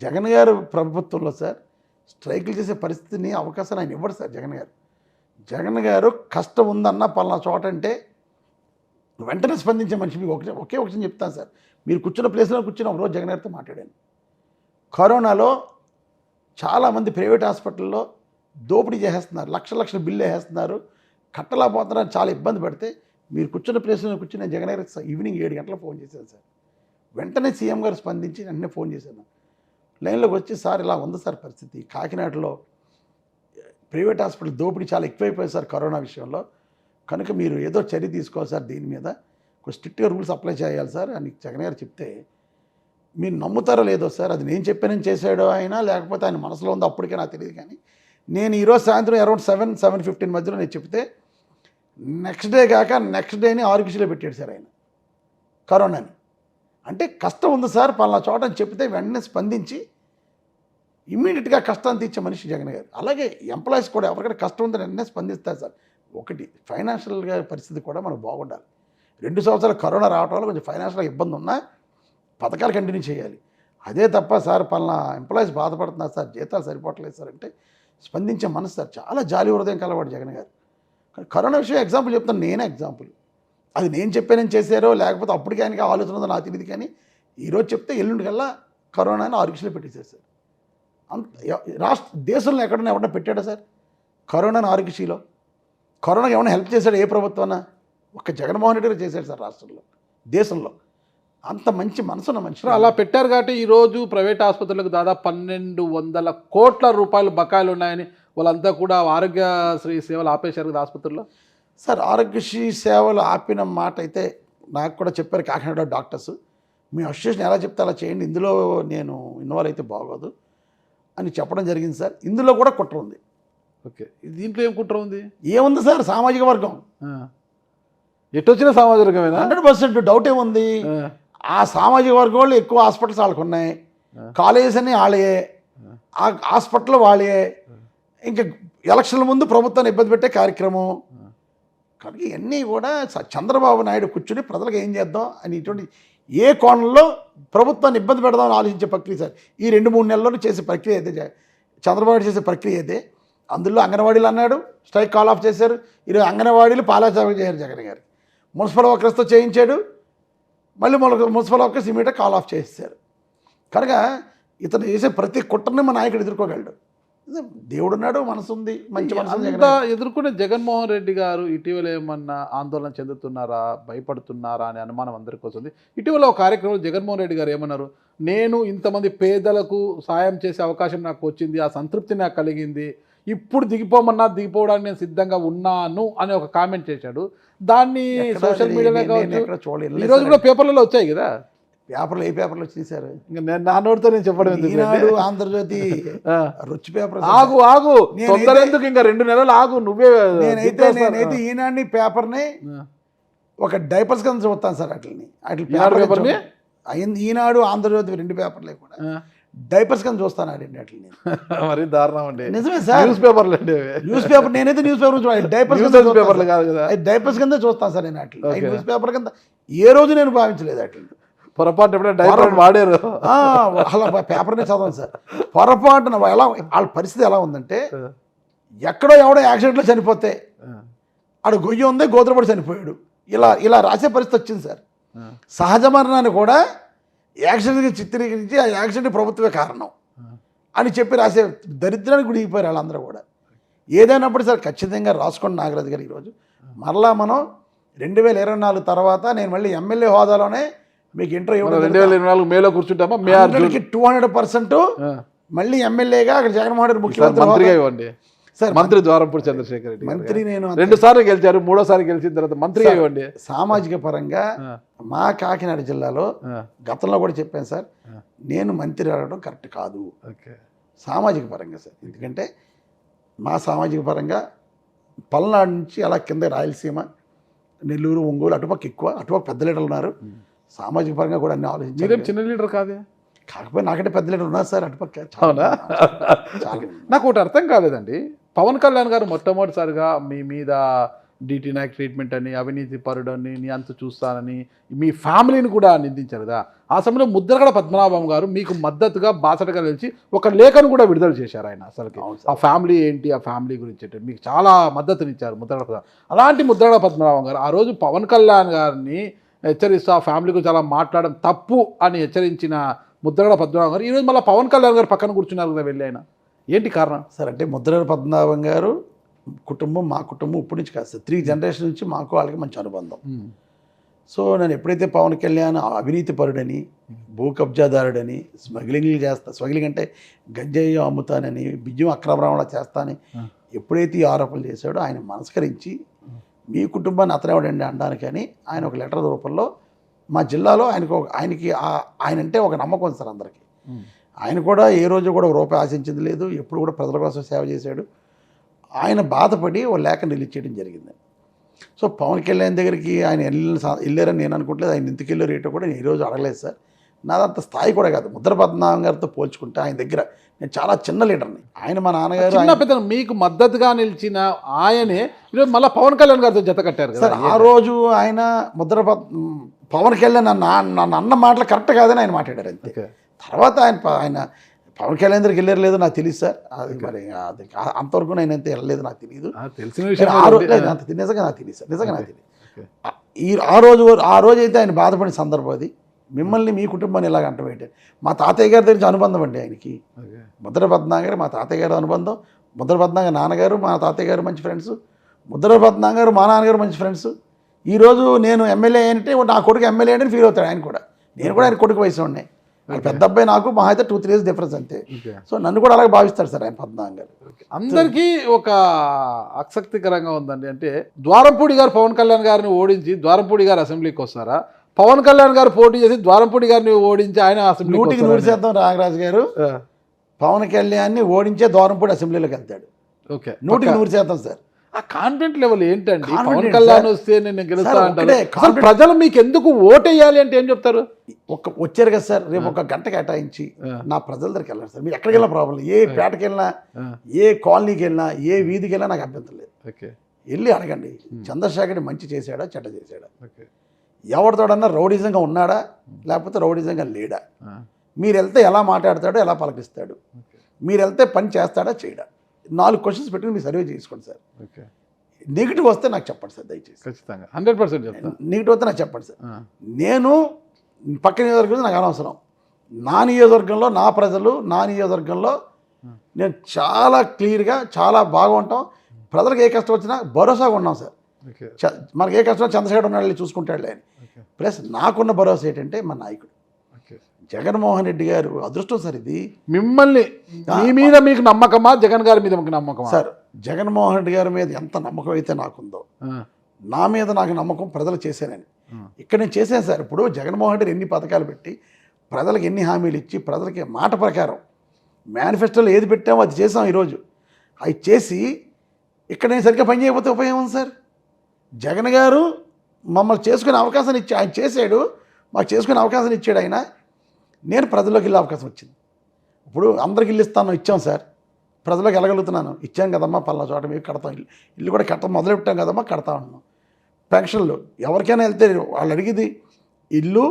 జగన్ గారు ప్రభుత్వంలో సార్ స్ట్రైకులు చేసే పరిస్థితిని అవకాశాన్ని ఆయన ఇవ్వడు సార్. జగన్ గారు కష్టం ఉందన్న పలానా చోట అంటే వెంటనే స్పందించే మనిషి. మీకు ఒకే ఒకటి చెప్తాను సార్, మీరు కూర్చున్న ప్లేస్లో కూర్చుని ఒకరోజు జగన్ గారితో మాట్లాడాను. కరోనాలో చాలామంది ప్రైవేట్ హాస్పిటల్లో దోపిడీ చేసేస్తున్నారు, లక్షల బిల్లు వేసేస్తున్నారు, కట్టలేకపోతున్నారు, చాలా ఇబ్బంది పడితే మీరు కూర్చున్న ప్లేస్లో కూర్చుని నేను జగన్ గారికి ఈవినింగ్ 7 గంటలకు ఫోన్ చేశాను సార్. వెంటనే సీఎం గారు స్పందించి వెంటనే ఫోన్ చేశాను. లైన్లోకి వచ్చి, సార్ ఇలా ఉంది సార్ పరిస్థితి, కాకినాడలో ప్రైవేట్ హాస్పిటల్ దోపిడీ చాలా ఎక్కువైపోయింది సార్ కరోనా విషయంలో, కనుక మీరు ఏదో చర్య తీసుకోవాలి సార్, దీని మీద ఒక స్ట్రిక్ట్గా రూల్స్ అప్లై చేయాలి సార్ అని జగన్ గారు చెప్తే, మీరు నమ్ముతారో లేదో సార్, అది నేను చెప్పానని చేశాడో అయినా లేకపోతే ఆయన మనసులో ఉందో అప్పటికే నాకు తెలియదు, కానీ నేను ఈరోజు సాయంత్రం అరౌండ్ 7-7:15 మధ్యలో నేను చెప్తే నెక్స్ట్ డేని ఆర్గ్యూలో పెట్టాడు సార్ ఆయన కరోనాని. అంటే కష్టం ఉంది సార్ పలానా చోట అని చెప్తే వెంటనే స్పందించి ఇమ్మీడియట్గా కష్టాన్ని తీర్చే మనిషి జగన్ గారు. అలాగే ఎంప్లాయీస్ కూడా ఎవరికైనా కష్టం ఉందని వెంటనే స్పందిస్తారు సార్. ఒకటి ఫైనాన్షియల్గా పరిస్థితి కూడా మనకు బాగుండాలి. 2 సంవత్సరాలు కరోనా రావడం వల్ల కొంచెం ఫైనాన్షియల్గా ఇబ్బంది ఉన్నా పథకాలు కంటిన్యూ చేయాలి. అదే తప్ప సార్ పలానా ఎంప్లాయీస్ బాధపడుతున్నారు సార్, జీతాలు సరిపోవట్లేదు సార్ అంటే స్పందించే మనసు సార్. చాలా జాలి హృదయం కలవాడు జగన్ గారు. కరోనా విషయం ఎగ్జాంపుల్ చెప్తాను, నేనే ఎగ్జాంపుల్. అది నేను చెప్పానని చేశారో లేకపోతే అప్పటికి ఆయనకి ఆలోచన ఉందో నాకు తెలియదు, కానీ ఈరోజు చెప్తే ఎల్లుండి కల్లా కరోనాని 6 లక్షలు పెట్టేశారు సార్. అంత దేశంలో ఎక్కడన్నా ఎవరన్నా పెట్టాడా సార్ కరోనాని ఆరోగ్యశ్రీలో? కరోనాకి ఏమైనా హెల్ప్ చేశాడు ఏ ప్రభుత్వాన? ఒక్క జగన్మోహన్ రెడ్డి గారు చేశాడు సార్ రాష్ట్రంలో, దేశంలో. అంత మంచి మనసున్న మనిషి. అలా పెట్టారు కాబట్టి ఈరోజు ప్రైవేట్ ఆసుపత్రులకు దాదాపు 1200 కోట్ల రూపాయలు బకాయిలు ఉన్నాయని వాళ్ళంతా కూడా ఆరోగ్యశ్రీ సేవలు ఆపేశారు కదా ఆసుపత్రుల్లో. సార్ ఆరోగ్యశ్రీ సేవలు ఆపిన మాట అయితే నాకు కూడా చెప్పారు కాకినాడ డాక్టర్స్. మీ అసోసియేషన్ ఎలా చెప్తే అలా చేయండి, ఇందులో నేను ఇన్వాల్వ్ అయితే బాగోదు అని చెప్పడం జరిగింది సార్. ఇందులో కూడా కుట్ర ఉంది. ఓకే, దీంట్లో ఏం కుట్ర ఉంది? ఏముంది సార్, సామాజిక వర్గం ఎటు వచ్చిన సామాజిక వర్గమేనా? 100% డౌట్ ఏముంది. ఆ సామాజిక వర్గం వాళ్ళు ఎక్కువ హాస్పిటల్స్ వాళ్ళకు ఉన్నాయి, కాలేజెస్ అన్నీ వాళ్ళే, ఆ హాస్పిటల్ వాళ్ళే, ఇంకా ఎలక్షన్ల ముందు ప్రభుత్వాన్ని ఇబ్బంది పెట్టే కార్యక్రమం. కనుక ఇవన్నీ కూడా చంద్రబాబు నాయుడు కూర్చుని ప్రజలకు ఏం చేద్దాం అని ఇటువంటి ఏ కోణంలో ప్రభుత్వాన్ని ఇబ్బంది పెడదామని ఆలోచించే ప్రక్రియ సార్. ఈ 2-3 నెలల్లో చేసే ప్రక్రియ అయితే చంద్రబాబు నాయుడు చేసే ప్రక్రియ అయితే, అందులో అంగన్వాడీలు అన్నాడు స్ట్రైక్ కాల్ ఆఫ్ చేశారు. ఈరోజు అంగన్వాడీలు పాలాచారం చేశారు జగన్ గారు. మున్సిపల్ వర్కర్స్తో చేయించాడు, మళ్ళీ మున్సిపల్ వర్కర్స్ ఇమీడియట్గా కాల్ ఆఫ్ చేశారు. కనుక ఇతను చేసే ప్రతి కుట్రని మా నాయకుడు ఎదుర్కోగలడు. దేవుడున్నాడు, మనసు ఉంది, మంచి మనసు. ఎదుర్కొనే జగన్మోహన్ రెడ్డి గారు ఇటీవల ఏమన్నా ఆందోళన చెందుతున్నారా, భయపడుతున్నారా అనే అనుమానం అందరికీ వస్తుంది. ఇటీవల ఒక కార్యక్రమంలో జగన్మోహన్ రెడ్డి గారు ఏమన్నారు, నేను ఇంతమంది పేదలకు సాయం చేసే అవకాశం నాకు వచ్చింది, ఆ సంతృప్తి నాకు కలిగింది, ఇప్పుడు దిగిపోమన్నా దిగిపోవడానికి నేను సిద్ధంగా ఉన్నాను అని ఒక కామెంట్ చేశాడు. దాన్ని సోషల్ మీడియాలో కావచ్చు, ఈరోజు కూడా పేపర్లలో వచ్చాయి కదా. పేపర్లు ఏ పేపర్లు వచ్చి తీశారు? ఇంకా నేను నా నోటితో నేను చెప్పడం ఈనాడు, ఆంధ్రజ్యోతి, రుచి పేపర్. ఆగు తొందర ఎందుకు, ఇంకా 2 నెలలు ఆగు. నేనైతే ఈనాడు పేపర్ని ఒక డైపర్స్ కింద చూస్తాను సార్. వాటిని అయింది ఈనాడు, ఆంధ్రజ్యోతి 2 పేపర్లే కూడా డైపర్స్ కింద చూస్తాను వాటిని. మరి దారుణం అండి. నిజమే సార్, న్యూస్ పేపర్ నేనైతే న్యూస్ పేపర్ డైపర్స్ కింద చూస్తాను సార్. నేను వాటిని న్యూస్ పేపర్ కింద ఏ రోజు నేను భావించలేదు. వాటిని పొరపాటు ఎప్పుడైనా వాడారు అలా పేపర్నే చదవండి సార్. పొరపాటున వాళ్ళ పరిస్థితి ఎలా ఉందంటే, ఎక్కడో ఎవడో యాక్సిడెంట్లో చనిపోతే ఆడ గొయ్యి ఉంది, గోత్రపడి చనిపోయాడు, ఇలా రాసే పరిస్థితి వచ్చింది సార్. సహజ మరణాన్ని కూడా యాక్సిడెంట్కి చిత్రీకరించి ఆ యాక్సిడెంట్ ప్రభుత్వమే కారణం అని చెప్పి రాసే దరిద్రానికి గుడిగిపోయారు వాళ్ళందరూ కూడా. ఏదైనప్పుడు సార్ ఖచ్చితంగా రాసుకోండి నాగరాజు గారు. ఈరోజు మరలా మనం 2024 తర్వాత నేను మళ్ళీ ఎమ్మెల్యే హోదాలోనే మీకు ఇంటర్వ్యూ 2024 మేలో కూర్చుంటామా? 200% మళ్ళీ ఎమ్మెల్యేగా అక్కడ జగన్మోహన్ రెడ్డి ముఖ్యమంత్రిగా ఇవ్వండి సార్. మంత్రి ద్వారంపూడి చంద్రశేఖర్ రెడ్డి మంత్రి, నేను 2 సార్లు గెలిచారు, 3వ సారి గెలిచిన తర్వాత మంత్రిగా ఇవ్వండి. సామాజిక పరంగా మా కాకినాడ జిల్లాలో గతంలో కూడా చెప్పాను సార్, నేను మంత్రి రావడం కరెక్ట్ కాదు సామాజిక పరంగా సార్. ఎందుకంటే మా సామాజిక పరంగా పల్నాడు నుంచి అలా కింద రాయలసీమ, నెల్లూరు, ఒంగోలు అటుపక్క ఎక్కువ, అటుపక్క పెద్ద లీడర్లు ఉన్నారు. సామాజిక పరంగా కూడా అన్ని ఆలోచించారు. చిన్న లీడర్ కాదే, కాకపోతే నాకంటే పెద్ద లీడర్ ఉన్నారు సార్ అటుపక్క. అవునా? నాకు ఒకటి అర్థం కాలేదండి. పవన్ కళ్యాణ్ గారు మొట్టమొదటిసారిగా మీ మీద DT నాయక్ ట్రీట్మెంట్ అని, అవినీతి పరుడని, నీ అంత చూస్తానని మీ ఫ్యామిలీని కూడా నిందించారు కదా. ఆ సమయంలో ముద్రగడ పద్మనాభం గారు మీకు మద్దతుగా బాసటగా నిలిచి ఒక లేఖను కూడా విడుదల చేశారు ఆయన. అసలుకి ఆ ఫ్యామిలీ ఏంటి, ఆ ఫ్యామిలీ గురించి మీకు చాలా మద్దతునిచ్చారు ముద్రగడ పద్మనాభం. అలాంటి ముద్రగడ పద్మనాభం గారు ఆ రోజు పవన్ కళ్యాణ్ గారిని హెచ్చరిస్తూ ఆ ఫ్యామిలీ గురించి అలా మాట్లాడడం తప్పు అని హెచ్చరించిన ముద్రగడ పద్మనాభం గారు ఈరోజు మళ్ళీ పవన్ కళ్యాణ్ గారు పక్కన కూర్చున్నారు కదా వెళ్ళి. ఆయన ఏంటి కారణం సార్? అంటే ముద్రగడ పద్మనాభం గారు కుటుంబం, మా కుటుంబం ఇప్పటి నుంచి కాదు సార్, 3 జనరేషన్ నుంచి మాకు వాళ్ళకి మంచి అనుబంధం. సో నేను ఎప్పుడైతే పవన్ కళ్యాణ్ అవినీతి పరుడని, భూ కబ్జాదారుడని, స్మగ్లింగ్ అంటే గంజాయి అమ్ముతానని, బియ్యం అక్రమ రవాణా చేస్తానని ఎప్పుడైతే ఈ ఆరోపణలు చేశాడో ఆయన మనస్కరించి మీ కుటుంబాన్ని అతనేవాడండి అనడానికి అని ఆయన ఒక లెటర్ రూపంలో మా జిల్లాలో ఆయన అంటే ఒక నమ్మకం సార్ అందరికీ. ఆయన కూడా ఏ రోజు కూడా రూపాయి ఆశించింది లేదు, ఎప్పుడు కూడా ప్రజల కోసం సేవ చేశాడు. ఆయన బాధపడి ఓ లేఖ రిలీజ్ చేయడం జరిగింది. సో పవన్ కళ్యాణ్ దగ్గరికి ఆయన వెళ్ళారని నేను అనుకోవట్లేదు. ఆయన ఇంతకు వెళ్ళే రేటు కూడా నేను ఈరోజు అడగలేదు సార్. నాదంత స్థాయి కూడా కాదు. ముద్ర పద్మనాభం గారితో పోల్చుకుంటే ఆయన దగ్గర నేను చాలా చిన్న లీడర్ని. ఆయన మా నాన్నగారు చిన్న పెద్ద మీకు మద్దతుగా నిలిచిన ఆయనే ఈరోజు మళ్ళీ పవన్ కళ్యాణ్ గారితో జత కట్టారు కదా. సార్ ఆ రోజు ఆయన పవన్ కళ్యాణ్ నన్ను అన్న మాటలు కరెక్ట్ కాదని ఆయన మాట్లాడారు అంతే. ఓకే. తర్వాత ఆయన పవన్ కళ్యాణ్ దగ్గరికి వెళ్ళారు లేదో నాకు తెలియదు సార్. అది మరి అది అంతవరకు నేను ఎంత వెళ్ళలేదు నాకు తెలియదు. తెలిసిన విషయం ఆ రోజు అంత నిజంగా నాకు తెలియదు సార్, నిజంగా నాకు తెలియదు. ఆ రోజు అయితే ఆయన బాధపడిన సందర్భం అది. మిమ్మల్ని మీ కుటుంబాన్ని ఇలాగ అంటబెట్టే మా తాతయ్య గారి దగ్గర అనుబంధం అండి ఆయనకి. ముద్ర పద్మనాభం గారు మా తాతయ్య గారు అనుబంధం. ముద్ర పద్మనాభం నాన్నగారు మా తాతయ్య గారు మంచి ఫ్రెండ్స్. ముద్ర పద్మనాభం గారు మా నాన్నగారు మంచి ఫ్రెండ్స్. ఈరోజు నేను ఎమ్మెల్యే అంటే నా కొడుకు ఎమ్మెల్యే అని ఫీల్ అవుతాడు ఆయన కూడా. నేను కూడా ఆయన కొడుకు వయసు ఉన్నాయి. పెద్ద అబ్బాయి నాకు మా అయితే 2-3 years డిఫరెన్స్ అంతే. సో నన్ను కూడా అలాగే భావిస్తాడు సార్ ఆయన పద్మనాభం గారు. అందరికీ ఒక ఆసక్తికరంగా ఉందండి. అంటే ద్వారంపూడి గారు పవన్ కళ్యాణ్ గారిని ఓడించి ద్వారంపూడి గారు అసెంబ్లీకి వస్తారా, పవన్ కళ్యాణ్ గారు పోటీ చేసి ద్వారంపూడి గారిని ఓడించి ఆయన అసెంబ్లీకి 100% నాగరాజు గారు పవన్ కళ్యాణ్ని ఓడించే ద్వారంపూడి అసెంబ్లీలోకి వెళ్తాడు. Okay, 100% sir. ఆ కాన్ఫిడెంట్ లెవెల్ ఏంటండి? Pawan Confident Kalyan sir. వస్తే నేను గెలుస్తా సార్, అంటారు. ఒకటే అసలు ప్రజలు మీకు ఎందుకు ఓటేయాలి అంటే ఏం చెప్తారు? వచ్చారు కదా సార్, రేపు ఒక గంట కేటాయించి నా ప్రజల దగ్గరికి వెళ్ళండి సార్. మీరు ఎక్కడికి వెళ్ళినా ప్రాబ్లం, ఏ పేటకి వెళ్ళినా, ఏ కాలనీకి వెళ్ళినా, ఏ వీధికి వెళ్ళినా నాకు అభ్యంతరం లేదు. ఓకే, వెళ్ళి అడగండి చంద్రశేఖర్ మంచి చేశాడా చెడ్డ చేశాడా, ఓకే, ఎవరితోడన్నా రౌడిజంగా ఉన్నాడా లేకపోతే రౌడిజంగా లేడా, మీరు వెళ్తే ఎలా మాట్లాడతాడో ఎలా పలకరిస్తాడు, మీరు వెళ్తే పని చేస్తాడా చేయడా, 4 questions పెట్టుకుని మీరు సర్వే చేసుకోండి సార్. ఓకే, నెగిటివ్ వస్తే నాకు చెప్పండి సార్ దయచేసి. ఖచ్చితంగా 100% చెప్తాను. నెగిటివ్ వస్తే నాకు చెప్పండి సార్. నేను పక్క నియోజకవర్గం నాకు అనవసరం. నా నియోజకవర్గంలో నా ప్రజలు, నా నియోజకవర్గంలో నేను చాలా క్లియర్గా చాలా బాగా ఉంటాం. ప్రజలకు ఏ కష్టం వచ్చినా భరోసాగా ఉన్నాం సార్. ఓకే, మనకి ఏ కష్టం చంద్రశేఖర్ ఉన్నాడు చూసుకుంటాడు అని. ప్లస్ నాకున్న భరోసా ఏంటంటే మా నాయకుడు జగన్మోహన్ రెడ్డి గారు అదృష్టం సార్. ఇది మిమ్మల్ని మీ మీద మీకు నమ్మకమా, జగన్ గారి మీద మీకు నమ్మకమా? సార్ జగన్మోహన్ రెడ్డి గారి మీద ఎంత నమ్మకం అయితే నాకుందో, నా మీద నాకు నమ్మకం ప్రజలు చేశానని. ఇక్కడ నేను చేశాను సార్. ఇప్పుడు జగన్మోహన్ రెడ్డి ఎన్ని పథకాలు పెట్టి ప్రజలకు ఎన్ని హామీలు ఇచ్చి ప్రజలకి మాట ప్రకారం మేనిఫెస్టోలో ఏది పెట్టామో అది చేసాం. ఈరోజు అవి చేసి ఇక్కడ నేను సరిగ్గా పని చేయకపోతే ఉపయోగం ఉంది సార్. జగన్ గారు మమ్మల్ని చేసుకునే అవకాశాన్ని ఇచ్చి ఆయన చేశాడు, మాకు చేసుకునే అవకాశాన్ని ఇచ్చాడు ఆయన. నేను ప్రజల్లోకి వెళ్ళే అవకాశం వచ్చింది. ఇప్పుడు అందరికి ఇల్లు ఇస్తాను ఇచ్చాం సార్, ప్రజలకు వెళ్ళగలుగుతున్నాను. ఇచ్చాం కదమ్మా పలానా చోట మేము కడతాం, ఇల్లు కూడా కడతాం మొదలెట్టాం కదమ్మా కడతా ఉన్నాం. పెన్షన్లు ఎవరికైనా వెళ్తే వాళ్ళు అడిగేది ఇల్లు,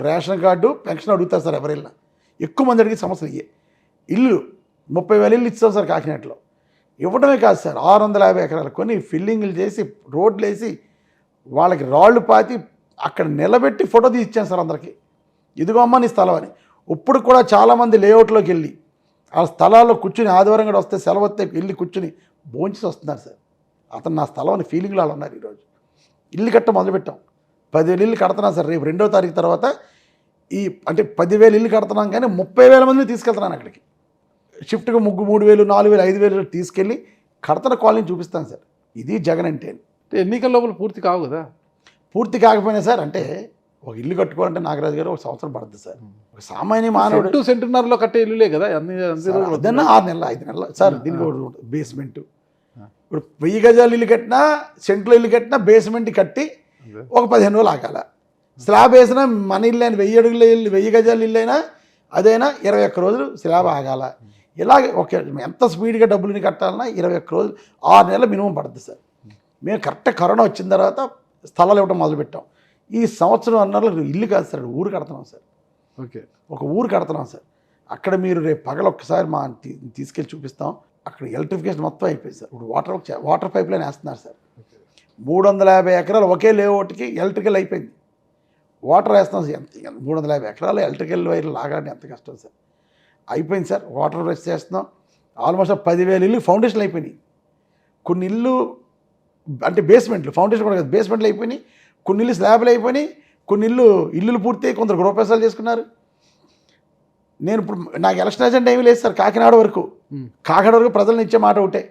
రేషన్ కార్డు, పెన్షన్ అడుగుతారు సార్. ఎవరు వెళ్ళినా ఎక్కువ మంది అడిగే సమస్యలు ఇయ్యే. ఇల్లు 30,000 ఇల్లు ఇస్తాం సార్ కాకినాడలో. ఇవ్వడమే కాదు సార్, 650 ఎకరాలు కొని ఫిల్లింగ్లు చేసి రోడ్లు వేసి వాళ్ళకి రాళ్ళు పాతి అక్కడ నిలబెట్టి ఫోటో తీసి ఇచ్చాను సార్ అందరికీ. ఇదిగో అమ్మ నీ స్థలం అని. ఇప్పుడు కూడా చాలామంది లేఅవుట్లోకి వెళ్ళి ఆ స్థలాల్లో కూర్చుని ఆదివారం కూడా వస్తే సెలవు వస్తే వెళ్ళి కూర్చుని భోంచేసి వస్తున్నారు సార్. అతను నా స్థలం అని ఫీలింగ్లో వాళ్ళు ఉన్నారు. ఈరోజు ఇల్లు కట్ట మొదలుపెట్టాం. 10,000 ఇల్లు కడుతున్నాం సార్. రేపు 2వ తారీఖు తర్వాత అంటే 10,000 ఇల్లు కడుతున్నాం, కానీ 30,000 మందిని తీసుకెళ్తున్నాను అక్కడికి. షిఫ్ట్గా 3,000, 4,000, 5,000 తీసుకెళ్ళి కడతన కాలనీ చూపిస్తాను సార్. ఇది జగన్ అంటే. ఎన్నికల లోపల పూర్తి కావు కదా? పూర్తి కాకపోయినా సార్, అంటే ఒక ఇల్లు కట్టుకోవాలంటే నాగరాజు గారు 1 సంవత్సరం పడుతుంది సార్. ఒక సామాన్య మానవుడు సెంటున్నరలో కట్టే ఇల్లులే కదా అదన్నా 6 నెలలు 5 నెలలు సార్. దీనికి బేస్మెంట్ ఇప్పుడు 1000 గజాలు ఇల్లు కట్టినా, సెంట్లో ఇల్లు కట్టినా బేస్మెంట్ కట్టి ఒక 15 రోజులు ఆగాల. స్లాబ్ వేసినా మన ఇల్లు అయినా 1000 అడుగుల ఇల్లు 1000 గజాల ఇల్లు అయినా అదైనా 21 రోజులు స్లాబ్ ఆగాల. ఇలాగే ఒక ఎంత స్పీడ్గా డబ్బులని కట్టాలన్నా 21 రోజులు 6 నెలలు మినిమం పడుతుంది సార్. మేము కరెక్ట్గా కరోనా వచ్చిన తర్వాత స్థలాలు ఇవ్వడం మొదలుపెట్టాం. ఈ సంవత్సరం అన్నర్లో ఇల్లు కాదు సార్, ఊరు కడుతున్నాం సార్. ఓకే, ఒక ఊరు కడుతున్నాం సార్. అక్కడ మీరు రేపు పగల ఒక్కసారి మా తీసుకెళ్ళి చూపిస్తాం. అక్కడ ఎలక్ట్రిఫికేషన్ మొత్తం అయిపోయింది సార్. ఇప్పుడు వాటర్ పైప్ లైన్ వేస్తున్నారు సార్. 350 ఎకరాలు ఒకే లేఅవుట్కి ఎలక్ట్రికల్ అయిపోయింది. వాటర్ వేస్తున్నాం సార్. ఎంత 350 ఎకరాలు ఎలక్ట్రికల్ వైర్లు లాగానే ఎంత కష్టం సార్. అయిపోయింది సార్. వాటర్ ప్రెస్ చేస్తున్నాం. ఆల్మోస్ట్ 10,000 ఇల్లు ఫౌండేషన్లు అయిపోయినాయి. కొన్ని ఇల్లు అంటే బేస్మెంట్లు, ఫౌండేషన్ కూడా కాదు, బేస్మెంట్లు అయిపోయినాయి. కొన్ని ఇల్లు స్లాబ్లు అయిపోయినాయి. కొన్ని ఇల్లులు పూర్తి కొందరు గృహప్రవేశాలు చేసుకున్నారు. నేను ఇప్పుడు నాకు ఎలక్షన్ ఏజెండా ఏమీ లేదు సార్. కాకినాడ వరకు ప్రజలను ఇచ్చే మాట ఒకటే,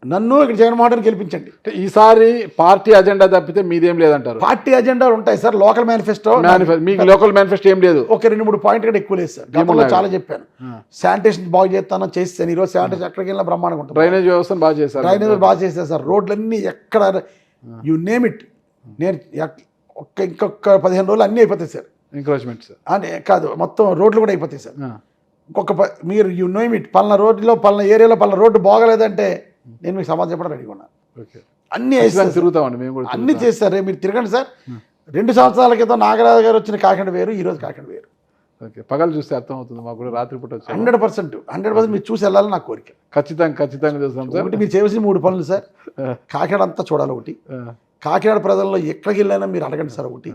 నన్ను ఇక్కడ జగన్మోహన్ రెడ్డిని గెలిపించండి. ఈసారి పార్టీ అజెండా తప్పితే మీదేం లేదంటారు? పార్టీ అజెండాలు ఉంటాయి సార్. లోకల్ మేనిఫెస్టో మీకు లోకల్ మేనిఫెస్టో ఏం లేదు. ఒక 2-3 పాయింట్ కూడా ఎక్కువ లేదు సార్. గతంలో చాలా చెప్పాను. శానిటేషన్ బాగు చేస్తాను చేస్తాను. ఈరోజు శానిటేషన్ ఎక్కడికి వెళ్ళినా బ్రహ్మాండంగా ఉంటుంది. డ్రైనేజ్ వ్యవస్థను బాగా చేశారు. డ్రైనేజ్ బాగా చేశారు సార్. రోడ్లన్నీ ఎక్కడ యు నేమ్ ఇట్. నేను ఇంకొక 15 రోజులు అన్నీ అయిపోతాయి సార్. ఎంక్రోచ్మెంట్స్ అంటే కాదు, మొత్తం రోడ్లు కూడా అయిపోతాయి సార్. మీరు యూ నో ఇట్, పలానా రోడ్లో పలానా ఏరియాలో పలానా రోడ్డు బాగలేదంటే నేను మీకు సమాధానం చెప్పడం రెడీగా ఉన్నాను. అన్నీ తిరుగుతామండి మేము కూడా. అన్నీ చేస్తారు, మీరు తిరగండి సార్. 2 సంవత్సరాల క్రితం నాగరాజు గారు వచ్చిన కాకినాడ వేరు, ఈరోజు కాకినాడ వేరు. ఓకే, పగలు చూస్తే అర్థం అవుతుంది మాకు కూడా, రాత్రిపూట వచ్చి 100% మీరు చూసి వెళ్ళాలని నా కోరిక. ఖచ్చితంగా చూస్తాం సార్. ఒకటి మీరు చేయవలసిన 3 పనులు సార్. కాకినాడ అంతా చూడాలి ఒకటి, కాకినాడ ప్రజల్లో ఎక్కడికి వెళ్ళైనా మీరు అడగండి సార్ ఒకటి.